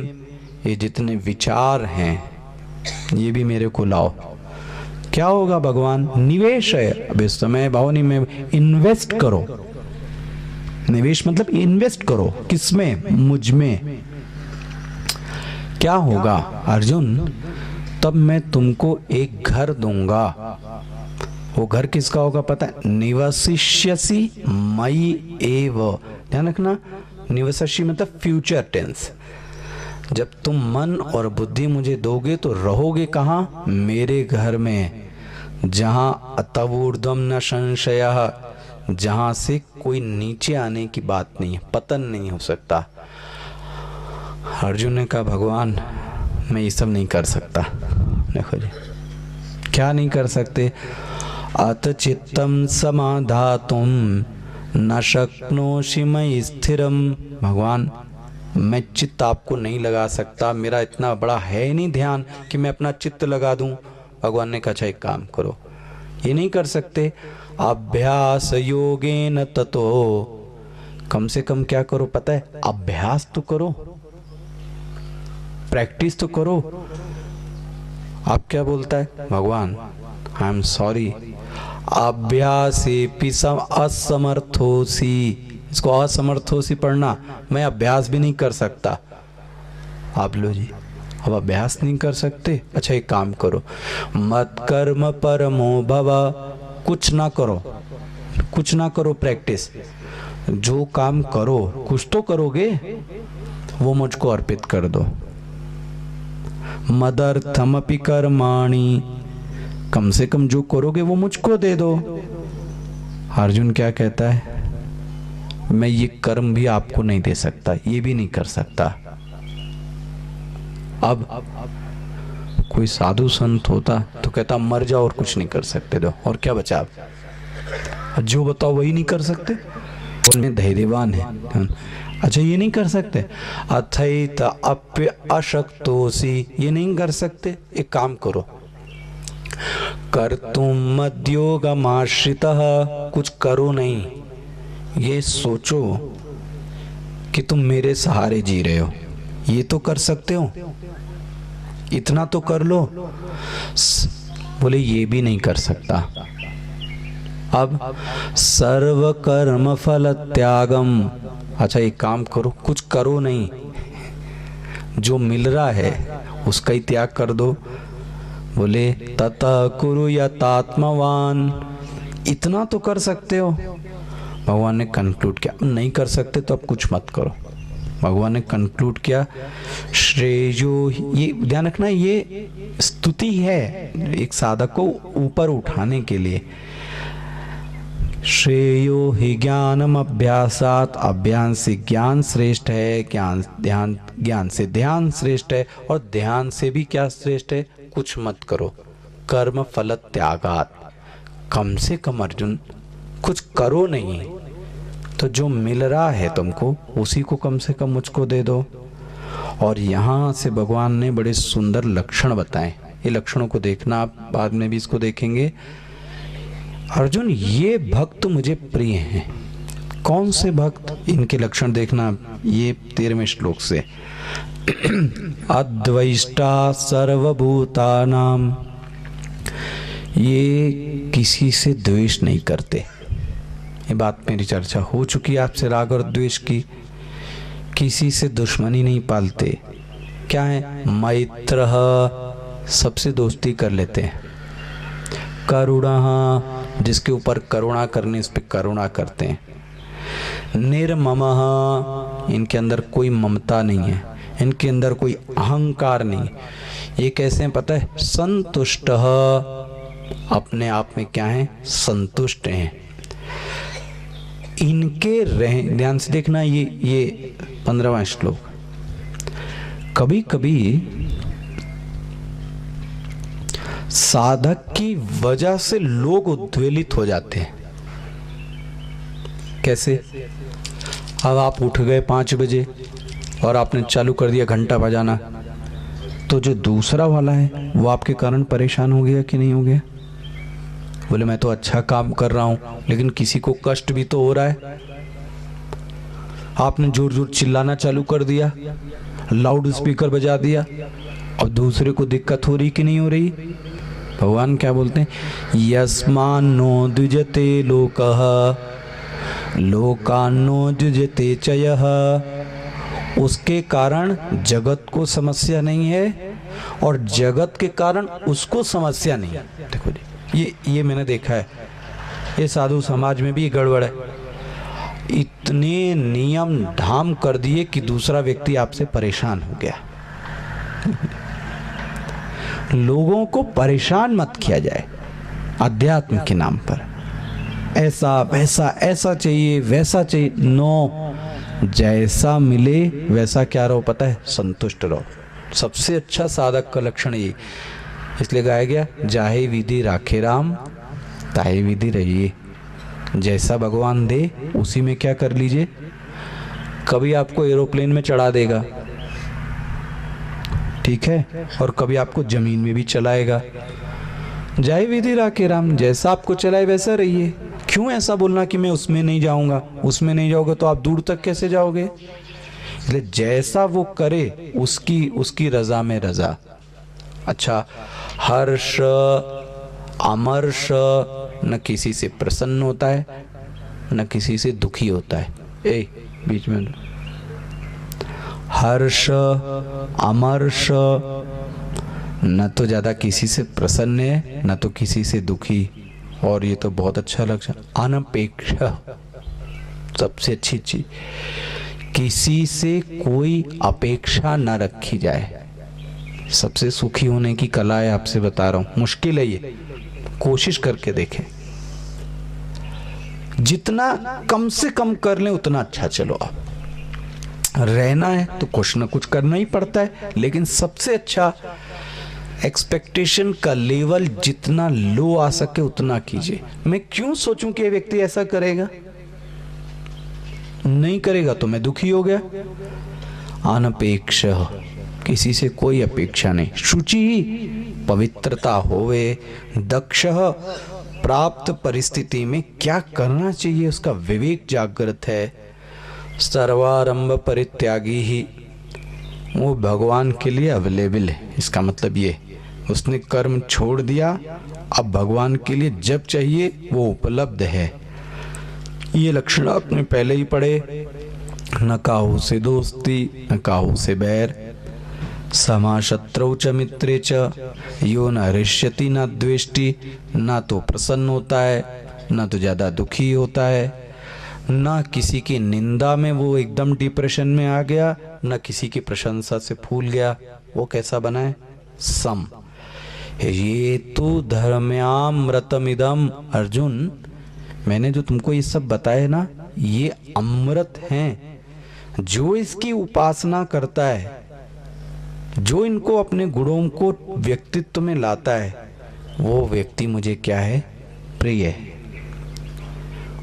ये जितने विचार हैं ये भी मेरे को लाओ। क्या होगा भगवान? निवेश है। अब इस समय भावनी में इन्वेस्ट करो। निवेश मतलब इन्वेस्ट करो। किसमें? मुझ में। क्या होगा अर्जुन? तब मैं तुमको एक घर दूंगा। वो घर किसका होगा पता है? निवसिष्यसि मयि एव। ध्यान रखना, निवसिष्यसि मतलब फ्यूचर टेंस। जब तुम मन और बुद्धि मुझे दोगे तो रहोगे कहाँ? मेरे घर में, जहां अतवूर्ध्वम न संशयः, जहां से कोई नीचे आने की बात नहीं है, पतन नहीं हो सकता। अर्जुन ने कहा, भगवान मैं ये सब नहीं कर सकता। देखो जी, क्या नहीं कर सकते? अत चित्तम समाधातुम न शक्नोषि मयि स्थिरम। भगवान, मैं चित्त आपको नहीं लगा सकता। मेरा इतना बड़ा है नहीं ध्यान कि मैं अपना चित्त लगा दूं। भगवान ने कहा, अच्छा एक काम करो, ये नहीं कर सकते? अभ्यास योगेन ततो, कम से कम क्या करो पता है? अभ्यास तो करो, प्रैक्टिस तो करो। आप क्या बोलता है भगवान? आई एम सॉरी, अभ्यासेपि असमर्थोसी। इसको असमर्थोसी पढ़ना, मैं अभ्यास भी नहीं कर सकता। आप लो जी, अब अभ्यास नहीं कर सकते? अच्छा एक काम करो, मत कर्म परमो भव। कुछ ना करो, कुछ ना करो प्रैक्टिस। जो काम करो कुछ तो करोगे, वो मुझको अर्पित कर दो। मदर्थमपि कर्माणि, कम से कम जो करोगे वो मुझको दे दो। अर्जुन क्या कहता है? मैं ये कर्म भी आपको नहीं दे सकता, ये भी नहीं कर सकता। अब कोई साधु संत होता तो कहता मर जाओ और कुछ नहीं कर सकते, दो और क्या बचा आप? जो बताओ वही नहीं कर सकते, उनमें धैर्यवान है। अच्छा ये नहीं कर सकते? अथैत अप्य अशक्तोसी, ये नहीं कर सकते? एक काम करो, कर्तुम मद्योगमाश्रितः, कुछ करो नहीं, ये सोचो कि तुम मेरे सहारे जी रहे हो, ये तो कर सकते हो, इतना तो कर लो। बोले ये भी नहीं कर सकता। अब सर्व कर्म फल त्यागम, अच्छा एक काम करो, कुछ करो नहीं, जो मिल रहा है उसका ही त्याग कर दो। बोले ततः कुरु यतात्मवान, इतना तो कर सकते हो। भगवान ने कंक्लूड किया, नहीं कर सकते तो अब कुछ मत करो, भगवान ने कंक्लूड किया श्रेयो, ये ध्यान रखना, ये स्तुति है एक साधक को ऊपर उठाने के लिए। श्रेयो ही ज्ञानम अभ्यासात, अभ्यास से ज्ञान श्रेष्ठ है, ज्ञान से ध्यान श्रेष्ठ है, और ध्यान से भी क्या श्रेष्ठ है, कुछ मत करो, कर्म फल त्यागात। कम से कम अर्जुन कुछ करो नहीं, तो जो मिल रहा है तुमको उसी को कम से कम मुझको दे दो। और यहाँ से भगवान ने बड़े सुंदर लक्षण बताए, ये लक्षणों को देखना, आप बाद में भी इसको देखेंगे। अर्जुन ये भक्त मुझे प्रिय हैं। कौन से भक्त, इनके लक्षण देखना ये 13वें श्लोक से। अद्वैष्टा सर्वभूतानाम, ये किसी से द्वेष नहीं करते। ये बात मेरी चर्चा हो चुकी है आपसे, राग और द्वेष की। किसी से दुश्मनी नहीं पालते। क्या है, मैत्र, सबसे दोस्ती कर लेते हैं। करुणा, जिसके ऊपर करुणा करने उस पर करुणा करते हैं। निर्ममः, इनके अंदर कोई ममता नहीं है, इनके अंदर कोई अहंकार नहीं। ये कैसे हैं पता है, संतुष्टः, अपने आप में क्या है, संतुष्ट हैं। इनके रह, ध्यान से देखना, ये 15वां श्लोक। कभी कभी साधक की वजह से लोग उद्वेलित हो जाते हैं। कैसे, अब आप उठ गए 5 बजे और आपने चालू कर दिया घंटा बजाना, तो जो दूसरा वाला है वो आपके कारण परेशान हो गया कि नहीं हो गया? बोले मैं तो अच्छा काम कर रहा हूं, लेकिन किसी को कष्ट भी तो हो रहा है। आपने जोर जोर चिल्लाना चालू कर दिया, लाउड स्पीकर बजा दिया, अब दूसरे को दिक्कत हो रही कि नहीं हो रही? भगवान क्या बोलते हैं, यस्मान्नो द्विजते लोकः लोकान्नो द्विजते चयः। उसके कारण जगत को समस्या नहीं है और जगत के कारण उसको समस्या नहीं है। देखो जी, ये मैंने देखा है, ये साधु समाज में भी गड़बड़ है। इतने नियम धाम कर दिए कि दूसरा व्यक्ति आपसे परेशान हो गया। लोगों को परेशान मत किया जाए अध्यात्म के नाम पर। ऐसा वैसा, ऐसा चाहिए वैसा चाहिए, नो। जैसा मिले वैसा क्या रहो पता है, संतुष्ट रहो। सबसे अच्छा साधक का लक्षण ये, इसलिए गाया गया, जाहे विधि राखे राम ताहे विधि रहिए। जैसा भगवान दे उसी में क्या कर लीजिए। कभी आपको एरोप्लेन में चढ़ा देगा, ठीक है, और कभी आपको जमीन में भी चलाएगा। जाए विधि राखे राम, जैसा आपको चलाए वैसा रहिए। क्यों ऐसा बोलना कि मैं उसमें नहीं जाऊंगा, उसमें नहीं जाओगे तो आप दूर तक कैसे जाओगे? इसलिए जैसा वो करे उसकी रजा में रजा। अच्छा, हर्ष अमर्ष, न किसी से प्रसन्न होता है न किसी से दुखी होता है। बीच में हर्ष अमर्ष, न तो ज्यादा किसी से प्रसन्न है न तो किसी से दुखी। और ये तो बहुत अच्छा लक्षण, अनपेक्ष, सबसे अच्छी चीज, किसी से कोई अपेक्षा न रखी जाए। सबसे सुखी होने की कला है, आपसे बता रहा हूं। मुश्किल है ये, कोशिश करके देखें। जितना कम से कम कर लें उतना अच्छा। चलो, आप रहना है तो कुछ ना कुछ करना ही पड़ता है, लेकिन सबसे अच्छा एक्सपेक्टेशन का लेवल जितना लो आ सके उतना कीजिए। मैं क्यों सोचूं कि ये व्यक्ति ऐसा करेगा, नहीं करेगा तो मैं दुखी हो गया। अनपेक्ष, किसी से कोई अपेक्षा नहीं। शुचि, पवित्रता होवे। दक्ष, प्राप्त परिस्थिति में क्या करना चाहिए उसका विवेक जागृत है। सर्वारंभ परित्यागी ही, वो भगवान के लिए अवेलेबल है। इसका मतलब ये, उसने कर्म छोड़ दिया, अब भगवान के लिए जब चाहिए वो उपलब्ध है। ये लक्षण आपने पहले ही पढ़े। न काहू से दोस्ती न काहू से बैर, समा शत्रु च मित्रे च, यो न हृष्यति न द्वेष्टि, ना तो प्रसन्न होता है ना तो ज्यादा दुखी होता है। ना किसी की निंदा में वो एकदम डिप्रेशन में आ गया, ना किसी की प्रशंसा से फूल गया। वो कैसा बना है? सम। ये तो धर्म्यामृतमिदम। अर्जुन, मैंने जो तुमको ये सब बताया ना, ये अमृत हैं। जो इसकी उपासना करता है, जो इनको अपने गुणों को व्यक्तित्व में लाता है, वो व्यक्ति मुझे क्या है? प्रिय है।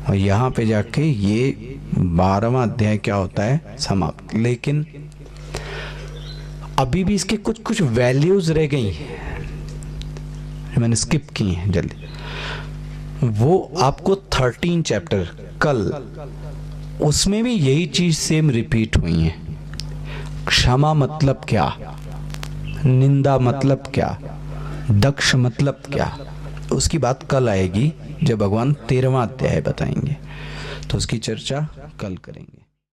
और यहाँ पे जाके ये 12वां अध्याय क्या होता है? समाप्त। लेकिन अभी भी इसके कुछ कुछ वैल्यूज रह गई हैं, मैंने स्किप की हैं जल्दी। वो आपको 13 चैप्टर कल, उसमें भी यही चीज सेम रिपीट हुई है। क्षमा मतलब क्या, निंदा मतलब क्या, दक्ष मतलब क्या, उसकी बात कल आएगी जब भगवान 13वां अध्याय बताएंगे, तो उसकी चर्चा कल करेंगे।